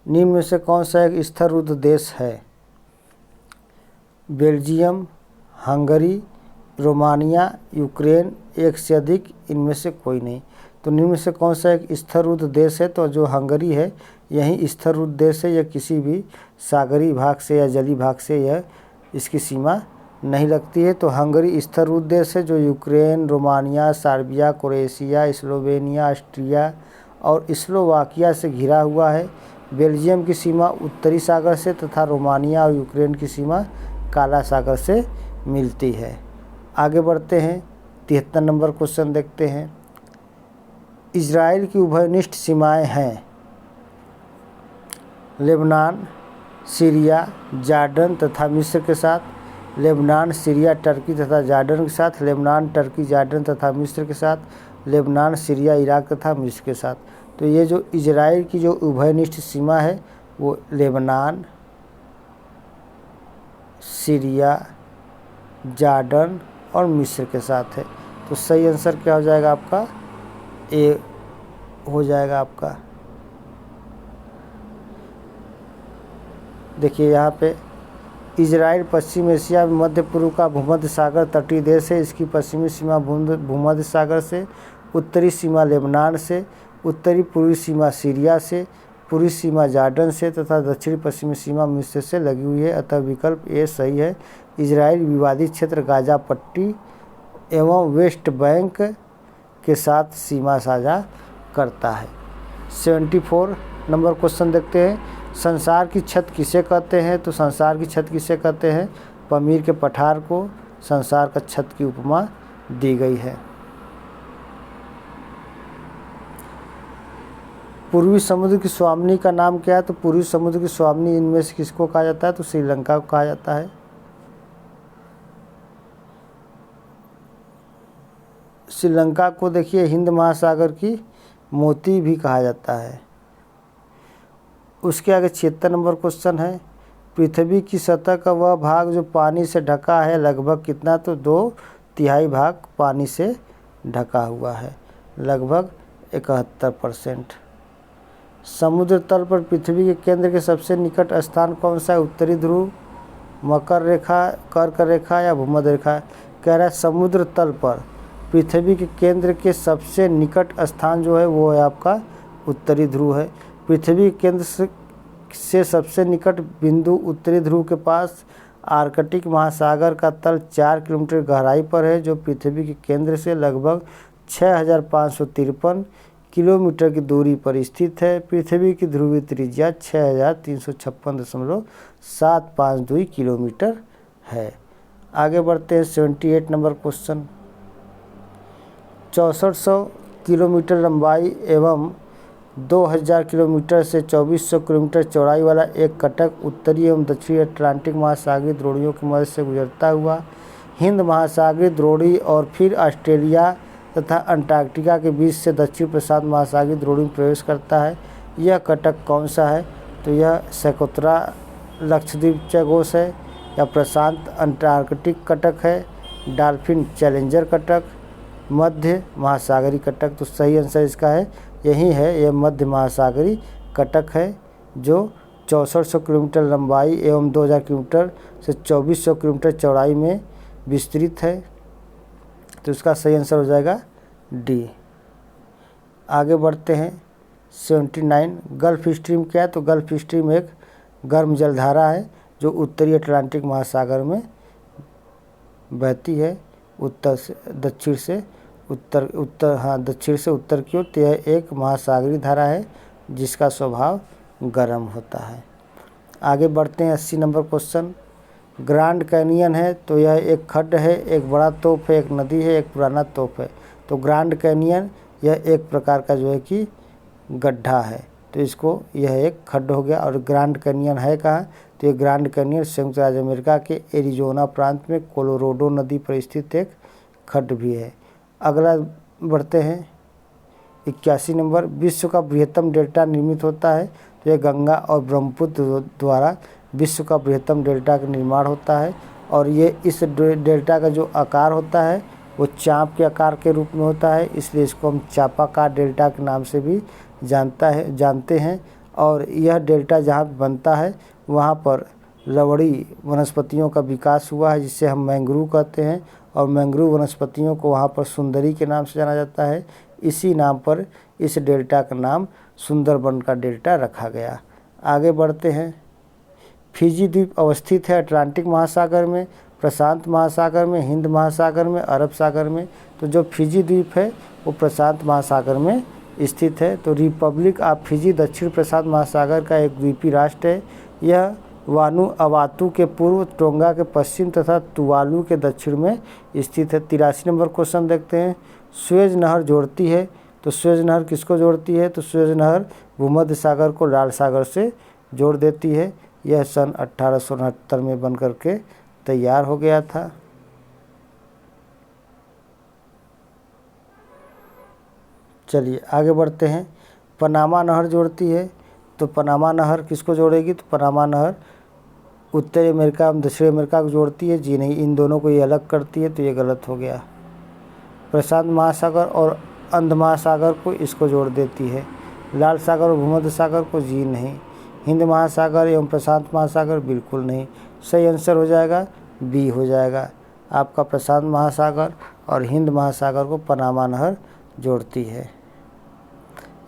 S1: निम्न में से कौन सा एक स्थिररुद्ध देश है। बेल्जियम, हंगरी, रोमानिया, यूक्रेन, एक से अधिक, इनमें से कोई नहीं। तो निम्न में से कौन सा एक स्थिररुद्ध देश है, तो जो हंगरी है यही स्थिररुद्ध देश है। यह किसी भी सागरी भाग से या जली भाग से यह इसकी सीमा नहीं लगती है। तो हंगरी स्थिररुद्ध देश है, जो Ukraine, Romania, Serbia, Croatia, Slovenia, Austria और स्लोवाकिया से घिरा हुआ है। बेल्जियम की सीमा उत्तरी सागर से तथा रोमानिया और यूक्रेन की सीमा काला सागर से मिलती है। आगे बढ़ते हैं, 73 नंबर क्वेश्चन देखते हैं। इजराइल की उभयनिष्ठ सीमाएं हैं लेबनान, सीरिया, जॉर्डन तथा मिस्र के साथ, लेबनान, सीरिया, टर्की तथा जॉर्डन के साथ, लेबनान, टर्की, जॉर्डन तथा मिस्र के साथ, लेबनान, सीरिया, इराक तथा मिस्र के साथ। तो ये जो इजराइल की जो उभयनिष्ठ सीमा है वो लेबनान, सीरिया, जॉर्डन और मिस्र के साथ है। तो सही आंसर क्या हो जाएगा आपका, ए हो जाएगा आपका। देखिए यहाँ पे इजराइल पश्चिम एशिया में मध्य पूर्व का भूमध्य सागर तटीय देश है। इसकी पश्चिमी सीमा भूमध्य सागर से, उत्तरी सीमा लेबनान से, उत्तरी पूर्वी सीमा सीरिया से, पूर्वी सीमा जॉर्डन से तथा दक्षिणी पश्चिमी सीमा मिस्र से लगी हुई है। अतः विकल्प ए सही है। इजराइल विवादित क्षेत्र गाजा पट्टी एवं वेस्ट बैंक के साथ सीमा साझा करता है। 74 नंबर क्वेश्चन देखते हैं। संसार की छत किसे कहते हैं, तो संसार की छत किसे कहते हैं, पमीर के पठार को संसार का छत की उपमा दी गई है। पूर्वी समुद्र की स्वामिनी का नाम क्या है, तो पूर्वी समुद्र की स्वामिनी इनमें से किसको कहा जाता है, तो श्रीलंका को कहा जाता है। श्रीलंका को देखिए हिंद महासागर की मोती भी कहा जाता है। उसके आगे 76 नंबर क्वेश्चन है। पृथ्वी की सतह का वह भाग जो पानी से ढका है लगभग कितना, तो 2/3 भाग पानी से ढका हुआ है, लगभग 71%। समुद्र तल पर पृथ्वी के केंद्र के सबसे निकट स्थान कौन सा है, उत्तरी ध्रुव, मकर रेखा, कर्क रेखा या भूमध्य रेखा। कह रहा है समुद्र तल पर पृथ्वी के केंद्र के सबसे निकट स्थान जो है वो है आपका उत्तरी ध्रुव है। पृथ्वी के केंद्र से सबसे निकट बिंदु उत्तरी ध्रुव के पास आर्कटिक महासागर का तल 4 किलोमीटर गहराई पर है, जो पृथ्वी के केंद्र से लगभग 6553 किलोमीटर की दूरी पर स्थित है। पृथ्वी की ध्रुवीय त्रिज्या 6356.752 किलोमीटर है। आगे बढ़ते हैं, 78 नंबर क्वेश्चन। 6400 किलोमीटर लंबाई एवं 2000 किलोमीटर से 2400 किलोमीटर चौड़ाई वाला एक कटक उत्तरी एवं दक्षिणी अटलांटिक महासागरीय द्रोणियों की मदद से गुजरता हुआ हिंद महासागरीय द्रोणी और फिर ऑस्ट्रेलिया तथा अंटार्कटिका के बीच से दक्षिण प्रशांत महासागरीय द्रोणी में प्रवेश करता है। यह कटक कौन सा है, तो यह सकोत्रा लक्षद्वीप चैगोस है या प्रशांत अंटार्कटिक कटक है, डॉल्फिन चैलेंजर कटक, मध्य महासागरीय कटक। तो सही आंसर इसका है यही है, यह मध्य महासागरीय कटक है जो 6400 किलोमीटर लंबाई एवं 2000 किलोमीटर से 2400 किलोमीटर चौड़ाई में विस्तृत है। तो इसका सही आंसर हो जाएगा डी। आगे बढ़ते हैं, 79 गल्फ स्ट्रीम क्या है, तो गल्फ स्ट्रीम एक गर्म जलधारा है जो उत्तरी अटलांटिक महासागर में बहती है। दक्षिण से उत्तर की ओर। तो यह एक महासागरीय धारा है जिसका स्वभाव गर्म होता है। आगे बढ़ते हैं 80 नंबर क्वेश्चन। ग्रैंड कैनियन है तो यह एक खड्ड है, एक बड़ा तोप है, एक नदी है, एक पुराना तोप है। तो ग्रैंड कैनियन यह एक प्रकार का जो है कि गड्ढा है, तो इसको यह एक खड्ड हो गया। और ग्रैंड कैनियन है कहाँ? तो ये ग्रैंड कैनियन संयुक्त राज्य अमेरिका के एरिजोना प्रांत में कोलोराडो नदी पर स्थित एक खड्ड भी है। अगला बढ़ते हैं 81 नंबर। विश्व का बृहत्तम डेल्टा निर्मित होता है तो यह गंगा और ब्रह्मपुत्र द्वारा विश्व का बृहत्तम डेल्टा का निर्माण होता है। और ये इस डेल्टा का जो आकार होता है वो चाँप के आकार के रूप में होता है, इसलिए इसको हम चापाकार डेल्टा के नाम से भी जानते हैं। और यह डेल्टा जहाँ बनता है वहाँ पर लवड़ी वनस्पतियों का विकास हुआ है जिसे हम मैंग्रोव कहते हैं। और मैंग्रोव वनस्पतियों को वहाँ पर सुंदरी के नाम से जाना जाता है। इसी नाम पर इस डेल्टा का नाम सुंदरबन का डेल्टा रखा गया। आगे बढ़ते हैं। फिजी द्वीप अवस्थित है अटलांटिक महासागर में, प्रशांत महासागर में, हिंद महासागर में, अरब सागर में। तो जो फिजी द्वीप है वो प्रशांत महासागर में स्थित है। तो रिपब्लिक ऑफ फिजी दक्षिण प्रशांत महासागर का एक द्वीपीय राष्ट्र है। यह वानुअतु के पूर्व, टोंगा के पश्चिम तथा तुवालू के दक्षिण में स्थित है। 83 नंबर क्वेश्चन देखते हैं। सुएज नहर जोड़ती है तो सुएज नहर किसको जोड़ती है? तो सुएज नहर भूमध्य सागर को लाल सागर से जोड़ देती है। यह सन 1869 में बनकर के तैयार हो गया था। चलिए आगे बढ़ते हैं। पनामा नहर जोड़ती है तो पनामा नहर किसको जोड़ेगी? तो पनामा नहर उत्तरी अमेरिका और दक्षिण अमेरिका को जोड़ती है। जी नहीं, इन दोनों को ये अलग करती है, तो ये गलत हो गया। प्रशांत महासागर और अंध महासागर को इसको जोड़ देती है। लाल सागर और भूमध्य सागर को जी नहीं। हिंद महासागर एवं प्रशांत महासागर बिल्कुल नहीं। सही आंसर हो जाएगा बी हो जाएगा आपका। प्रशांत महासागर और हिंद महासागर को पनामा नहर जोड़ती है।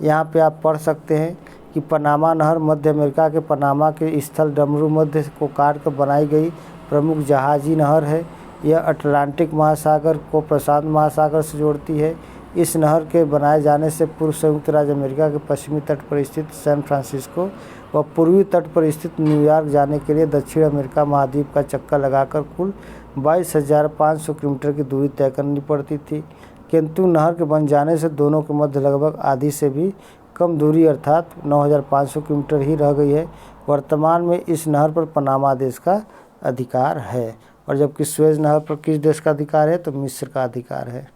S1: यहाँ पे आप पढ़ सकते हैं कि पनामा नहर मध्य अमेरिका के पनामा के स्थल डमरू मध्य को काट कर बनाई गई प्रमुख जहाजी नहर है। यह अटलांटिक महासागर को प्रशांत महासागर से जोड़ती है। इस नहर के बनाए जाने से पूर्व संयुक्त राज्य अमेरिका के पश्चिमी तट पर स्थित सैन फ्रांसिस्को व पूर्वी तट पर स्थित न्यूयॉर्क जाने के लिए दक्षिण अमेरिका महाद्वीप का चक्कर लगाकर कुल 22,500 किलोमीटर की दूरी तय करनी पड़ती थी, किंतु नहर के बन जाने से दोनों के मध्य लगभग आधी से भी कम दूरी अर्थात 9,500 किलोमीटर ही रह गई है। वर्तमान में इस नहर पर पनामा देश का अधिकार है, और जबकि सुएज नहर पर किस देश का अधिकार है? तो मिस्र का अधिकार है।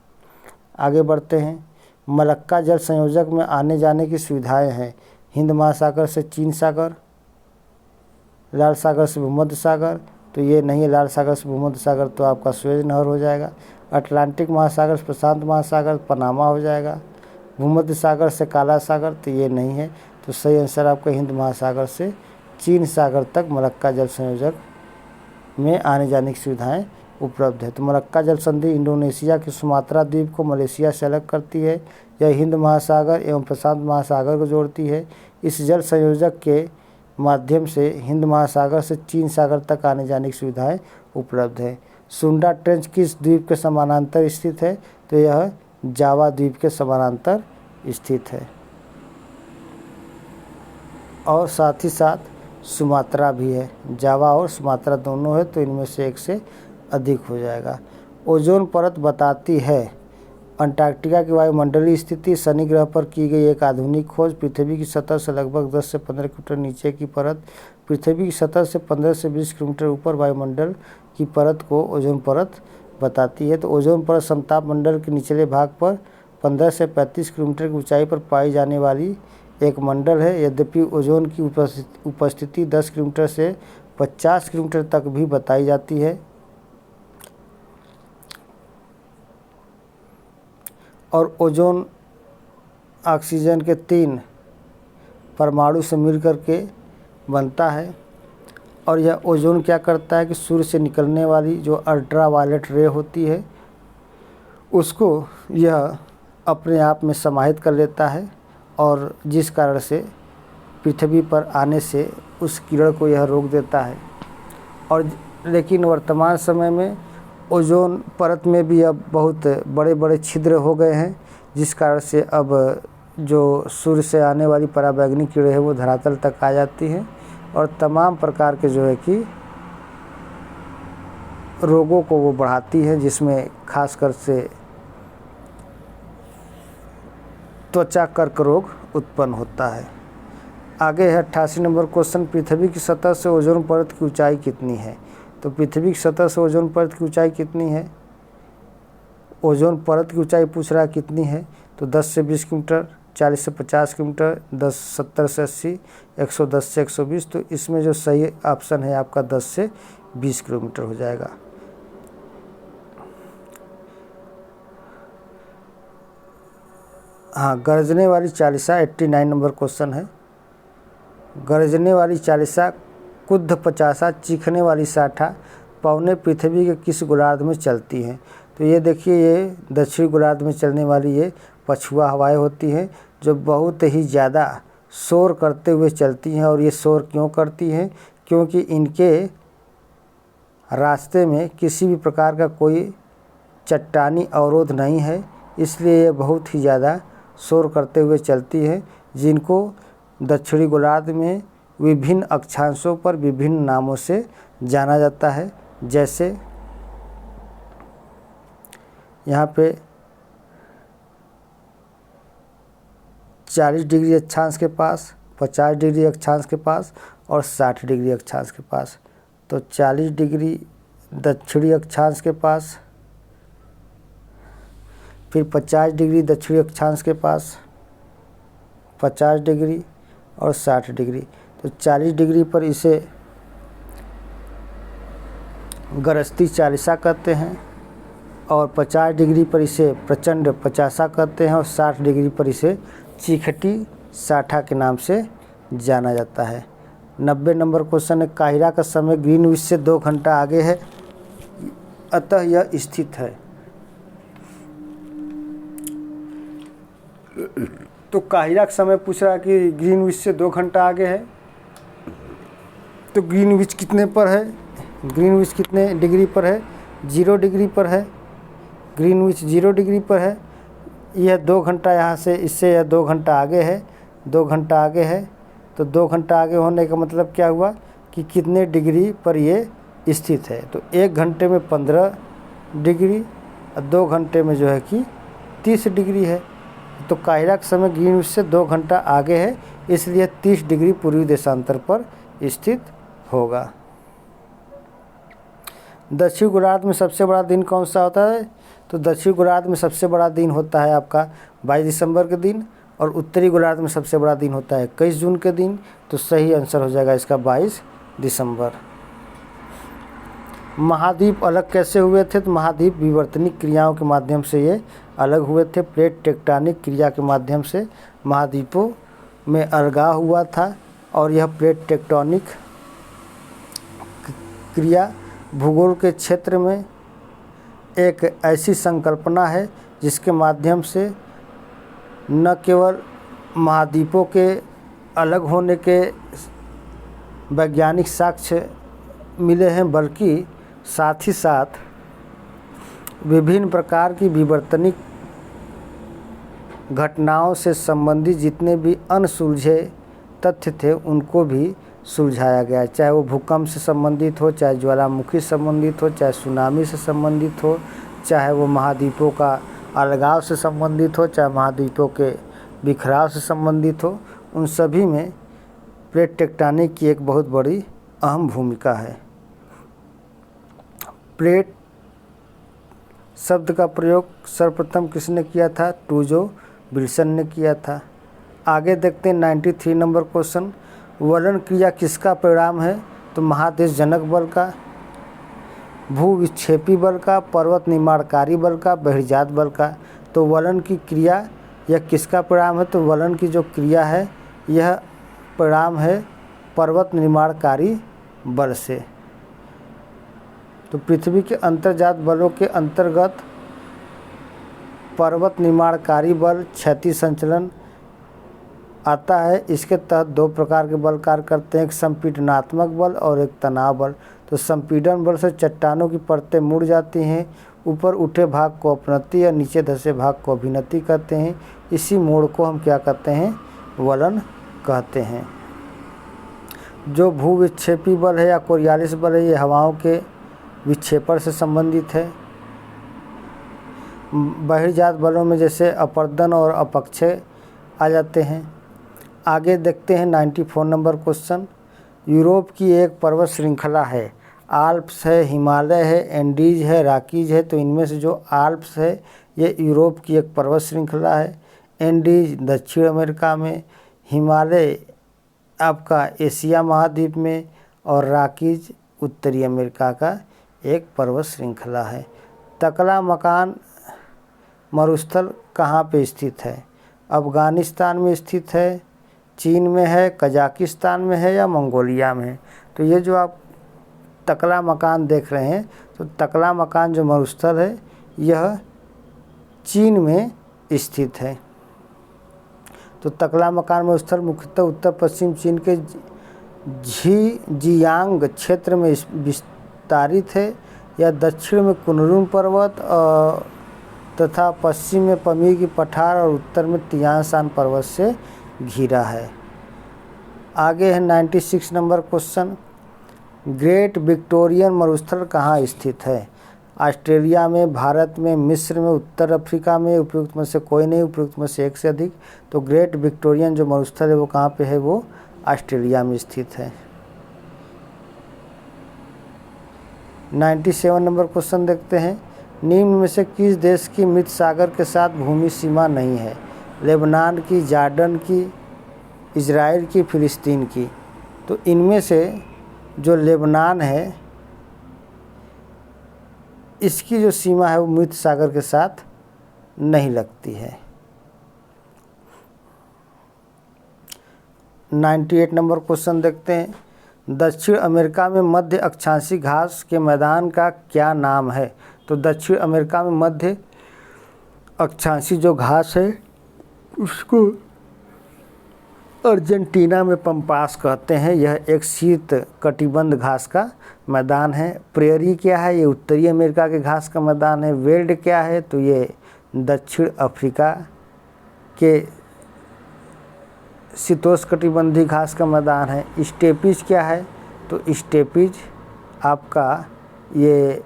S1: आगे बढ़ते हैं। मलक्का जल संयोजक में आने जाने की सुविधाएं हैं। हिंद महासागर से चीन सागर, लाल सागर से भूमध्य सागर, तो ये नहीं है लाल सागर से भूमध्य सागर, तो आपका सुएज नहर हो जाएगा। अटलांटिक महासागर से प्रशांत महासागर पनामा हो जाएगा। भूमध्य सागर से काला सागर, तो ये नहीं है, तो सही आंसर आपका हिंद महासागर से चीन सागर तक मलक्का जल संयोजक में आने जाने की सुविधाएं उपलब्ध है। तो मलक्का जल संधि इंडोनेशिया के सुमात्रा द्वीप को मलेशिया से अलग करती है। यह हिंद महासागर एवं प्रशांत महासागर को जोड़ती है। इस जल संयोजक के माध्यम से हिंद महासागर से चीन सागर तक आने जाने की सुविधाएं उपलब्ध है। सुंडा ट्रेंच किस द्वीप के समानांतर स्थित है? तो यह जावा द्वीप के समानांतर स्थित है, और साथ ही साथ सुमात्रा भी है। जावा और सुमात्रा दोनों है, तो इनमें से एक से अधिक हो जाएगा। ओजोन परत बताती है अंटार्कटिका की वायुमंडलीय स्थिति। शनि ग्रह पर की गई एक आधुनिक खोज। पृथ्वी की सतह से लगभग 10 से 15 किलोमीटर नीचे की परत, पृथ्वी की सतह से 15 से 20 किलोमीटर ऊपर वायुमंडल की परत को ओजोन परत बताती है। तो ओजोन परत समताप मंडल के निचले भाग पर 15 से 35 किलोमीटर की ऊंचाई पर पाई जाने वाली एक मंडल है। यद्यपि ओजोन की उपस्थिति 10 किलोमीटर से 50 किलोमीटर तक भी बताई जाती है, और ओजोन ऑक्सीजन के 3 परमाणु से मिलकर के बनता है। और यह ओजोन क्या करता है कि सूर्य से निकलने वाली जो अल्ट्रा वायलेट रे होती है उसको यह अपने आप में समाहित कर लेता है, और जिस कारण से पृथ्वी पर आने से उस किरण को यह रोक देता है। और लेकिन वर्तमान समय में ओजोन परत में भी अब बहुत बड़े बड़े छिद्र हो गए हैं, जिस कारण से अब जो सूर्य से आने वाली पराबैंगनी किरणें हैं वो धरातल तक आ जाती हैं और तमाम प्रकार के जो है कि रोगों को वो बढ़ाती है, जिसमें खासकर से त्वचा कर्क रोग उत्पन्न होता है। आगे है 88 नंबर क्वेश्चन, पृथ्वी की सतह से ओजोन परत की ऊंचाई कितनी है? तो पृथ्वी की सतह से ओजोन परत की ऊंचाई कितनी है? ओजोन परत की ऊंचाई पूछ रहा है कितनी है, तो 10 से 20 किलोमीटर, 40 से 50 किलोमीटर, 70 से 80, 110 से 120। तो इसमें जो सही ऑप्शन है आपका 10 से 20 किलोमीटर हो जाएगा। हाँ, गरजने वाली चालीसा 89 नंबर क्वेश्चन है। गरजने वाली चालीसा, कुद्ध पचासा, चीखने वाली साठा पवने पृथ्वी के किस गोलार्ध में चलती हैं? तो ये देखिए, ये दक्षिणी गोलार्ध में चलने वाली ये पछुआ हवाएं होती हैं, जो बहुत ही ज़्यादा शोर करते हुए चलती हैं। और ये शोर क्यों करती हैं? क्योंकि इनके रास्ते में किसी भी प्रकार का कोई चट्टानी अवरोध नहीं है, इसलिए ये बहुत ही ज़्यादा शोर करते हुए चलती है, जिनको दक्षिणी गोलार्ध में विभिन्न अक्षांशों पर विभिन्न नामों से जाना जाता है। जैसे यहाँ पे 40 डिग्री अक्षांश के पास, 50 डिग्री अक्षांश के पास और 60 डिग्री अक्षांश के पास। तो 40 डिग्री दक्षिणी अक्षांश के पास, फिर 50 डिग्री दक्षिणी अक्षांश के पास, 50 डिग्री और 60 डिग्री। तो 40 डिग्री पर इसे गरजती चालीसा कहते हैं और 50 डिग्री पर इसे प्रचंड पचासा कहते हैं और 60 डिग्री पर इसे चीखटी साठा के नाम से जाना जाता है। 90 नंबर क्वेश्चन है, काहिरा का समय ग्रीनविच से 2 घंटा आगे है, अतः यह स्थित है। तो काहिरा का समय पूछ रहा है कि ग्रीनविच से 2 घंटा आगे है, तो ग्रीनविच कितने पर है? ग्रीनविच कितने डिग्री पर है? 0 डिग्री पर है। ग्रीनविच 0 डिग्री पर है। यह 2 घंटा यहाँ से, इससे यह 2 घंटा आगे है, 2 घंटा आगे है। तो 2 घंटा आगे होने का मतलब क्या हुआ कि कितने डिग्री पर ये स्थित है? तो 1 घंटे में 15 डिग्री और 2 घंटे में जो है कि 30 डिग्री है। तो काहिरा का समय ग्रीनविच से 2 घंटा आगे है, इसलिए 30 डिग्री पूर्वी देशांतर पर स्थित होगा। दक्षिण गोलार्ध में सबसे बड़ा दिन कौन सा होता है? तो दक्षिण गोलार्ध में सबसे बड़ा दिन होता है आपका 22 दिसंबर के दिन, और उत्तरी गोलार्ध में सबसे बड़ा दिन होता है 21 जून के दिन। तो सही आंसर हो जाएगा इसका 22 दिसंबर। महाद्वीप अलग कैसे हुए थे? तो महाद्वीप विवर्तनिक क्रियाओं के माध्यम से ये अलग हुए थे। प्लेट टेक्टोनिक क्रिया के माध्यम से महाद्वीपों में अलगाव हुआ था, और यह प्लेट टेक्टोनिक क्रिया भूगोल के क्षेत्र में एक ऐसी संकल्पना है जिसके माध्यम से न केवल महाद्वीपों के अलग होने के वैज्ञानिक साक्ष्य मिले हैं, बल्कि साथ ही साथ विभिन्न प्रकार की विवर्तनिक घटनाओं से संबंधित जितने भी अनसुलझे तथ्य थे उनको भी सुलझाया गया। चाहे वो भूकंप से संबंधित हो, चाहे ज्वालामुखी से संबंधित हो, चाहे सुनामी से संबंधित हो, चाहे वो महाद्वीपों का अलगाव से संबंधित हो, चाहे महाद्वीपों के बिखराव से संबंधित हो, उन सभी में प्लेट टेक्टोनिक की एक बहुत बड़ी अहम भूमिका है। प्लेट शब्द का प्रयोग सर्वप्रथम किसने किया था? टूजो विल्सन ने किया था। आगे देखते हैं 93 नंबर क्वेश्चन, वलन क्रिया किसका परिणाम है? तो महादेश जनक बल का, भू विक्षेपी बल का, पर्वत निर्माणकारी बल का, बहिर्जात बल का। तो वलन की क्रिया यह किसका परिणाम है? तो वलन की जो क्रिया है यह परिणाम है पर्वत निर्माणकारी बल से। तो पृथ्वी के अंतर्जात बलों के अंतर्गत पर्वत निर्माणकारी बल, क्षैतिज संचलन आता है। इसके तहत दो प्रकार के बल कार्य करते हैं, एक संपीडनात्मक बल और एक तनाव बल। तो संपीडन बल से चट्टानों की परतें मुड़ जाती हैं, ऊपर उठे भाग को अपनति या नीचे धंसे भाग को अभिनति कहते हैं। इसी मोड़ को हम क्या कहते हैं, वलन कहते हैं। जो भूविक्षेपी बल है या कोरियालिस बल है, ये हवाओं के विक्षेपण से संबंधित है। बहिर्जात बलों में जैसे अपर्दन और अपक्षय आ जाते हैं। आगे देखते हैं 94 नंबर क्वेश्चन। यूरोप की एक पर्वत श्रृंखला है, आल्प्स है, हिमालय है, एंडीज है, रॉकीज है। तो इनमें से जो आल्प्स है ये यूरोप की एक पर्वत श्रृंखला है, एंडीज दक्षिण अमेरिका में, हिमालय आपका एशिया महाद्वीप में और रॉकीज उत्तरी अमेरिका का एक पर्वत श्रृंखला है। तकला-मकान मरुस्थल कहाँ पे स्थित है? अफ़गानिस्तान में स्थित है, चीन में है, कजाकिस्तान में है या मंगोलिया में है? तो ये जो आप तकला-मकान देख रहे हैं, तो तकला-मकान जो मरुस्थल है यह चीन में स्थित है। तो तकला-मकान मरुस्थल मुख्यतः उत्तर पश्चिम चीन के झियांग क्षेत्र में विस्तारित है। यह दक्षिण में कुनलुन पर्वत तथा पश्चिम में पमीर की पठार और उत्तर में तियानशान पर्वत से घिरा है। आगे है 96 नंबर क्वेश्चन। ग्रेट विक्टोरियन मरुस्थल कहाँ स्थित है? ऑस्ट्रेलिया में, भारत में, मिस्र में, उत्तर अफ्रीका में। उपयुक्त में से कोई नहीं, उपयुक्त में से एक से अधिक। तो ग्रेट विक्टोरियन जो मरुस्थल है वो कहाँ पे है? वो ऑस्ट्रेलिया में स्थित है। 97 नंबर क्वेश्चन देखते हैं। निम्न में से किस देश की मृत सागर के साथ भूमि सीमा नहीं है? लेबनान की, जॉर्डन की, इजराइल की, फिलिस्तीन की। तो इनमें से जो लेबनान है इसकी जो सीमा है वो मृत सागर के साथ नहीं लगती है। 98 नंबर क्वेश्चन देखते हैं। दक्षिण अमेरिका में मध्य अक्षांशी घास के मैदान का क्या नाम है? तो दक्षिण अमेरिका में मध्य अक्षांशी जो घास है उसको अर्जेंटीना में पंपास कहते हैं। यह एक शीत कटिबंध घास का मैदान है। प्रेयरी क्या है? ये उत्तरी अमेरिका के घास का मैदान है। वेल्ड क्या है? तो ये दक्षिण अफ्रीका के शीतोष्णकटिबंधीय घास का मैदान है। स्टेपीज क्या है? तो स्टेपीज आपका ये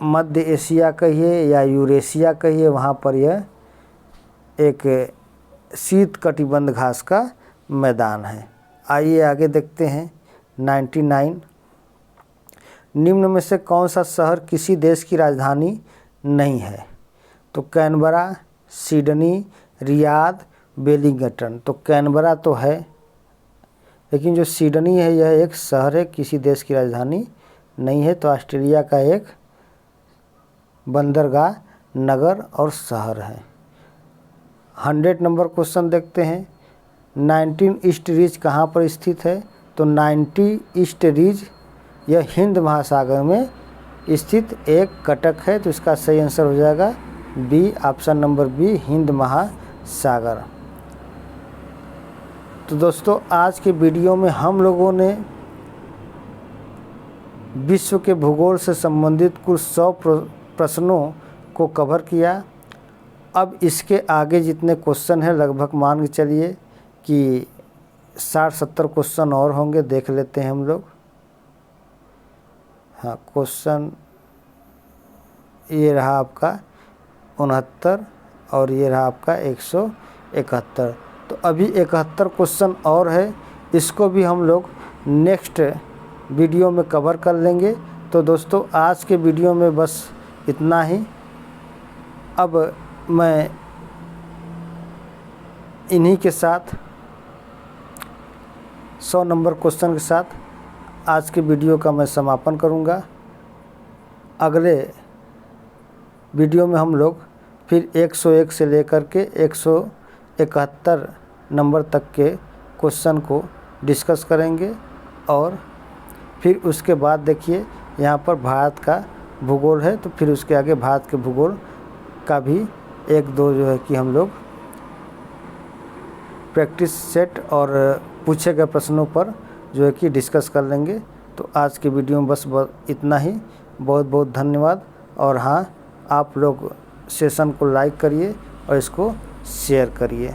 S1: मध्य एशिया कहिए या यूरेशिया कहिए, वहाँ पर यह एक शीत कटिबंध घास का मैदान है। आइए आगे देखते हैं 99। निम्न में से कौन सा शहर किसी देश की राजधानी नहीं है? तो कैनबरा, सिडनी, रियाद, वेलिंगटन। तो कैनबरा तो है, लेकिन जो सिडनी है यह एक शहर है, किसी देश की राजधानी नहीं है। तो ऑस्ट्रेलिया का एक बंदरगाह, नगर और शहर है। 100 नंबर क्वेश्चन देखते हैं। 19 ईस्ट रिज कहाँ पर स्थित है? तो 90 ईस्ट रिज यह हिंद महासागर में स्थित एक कटक है। तो इसका सही आंसर हो जाएगा B, option number B, Hind Mahasagar. तो दोस्तों आज के वीडियो में हम लोगों ने विश्व के भूगोल से संबंधित कुल 100 प्रश्नों को कवर किया। अब इसके आगे जितने क्वेश्चन हैं लगभग मान के चलिए कि 60-70 क्वेश्चन और होंगे। देख लेते हैं हम लोग। हाँ, क्वेश्चन ये रहा आपका 69 और ये रहा आपका 171। तो अभी 71 क्वेश्चन और है, इसको भी हम लोग नेक्स्ट वीडियो में कवर कर लेंगे। तो दोस्तों आज के वीडियो में बस इतना ही। अब मैं इन्हीं के साथ 100 नंबर क्वेश्चन के साथ आज के वीडियो का मैं समापन करूंगा। अगले वीडियो में हम लोग फिर 101 से लेकर के 171 नंबर तक के क्वेश्चन को डिस्कस करेंगे। और फिर उसके बाद देखिए यहाँ पर भारत का भूगोल है, तो फिर उसके आगे भारत के भूगोल का भी 1-2 जो है कि हम लोग प्रैक्टिस सेट और पूछे गए प्रश्नों पर जो है कि डिस्कस कर लेंगे। तो आज के वीडियो में बस इतना ही। बहुत बहुत धन्यवाद। और हाँ, आप लोग सेशन को लाइक करिए और इसको शेयर करिए।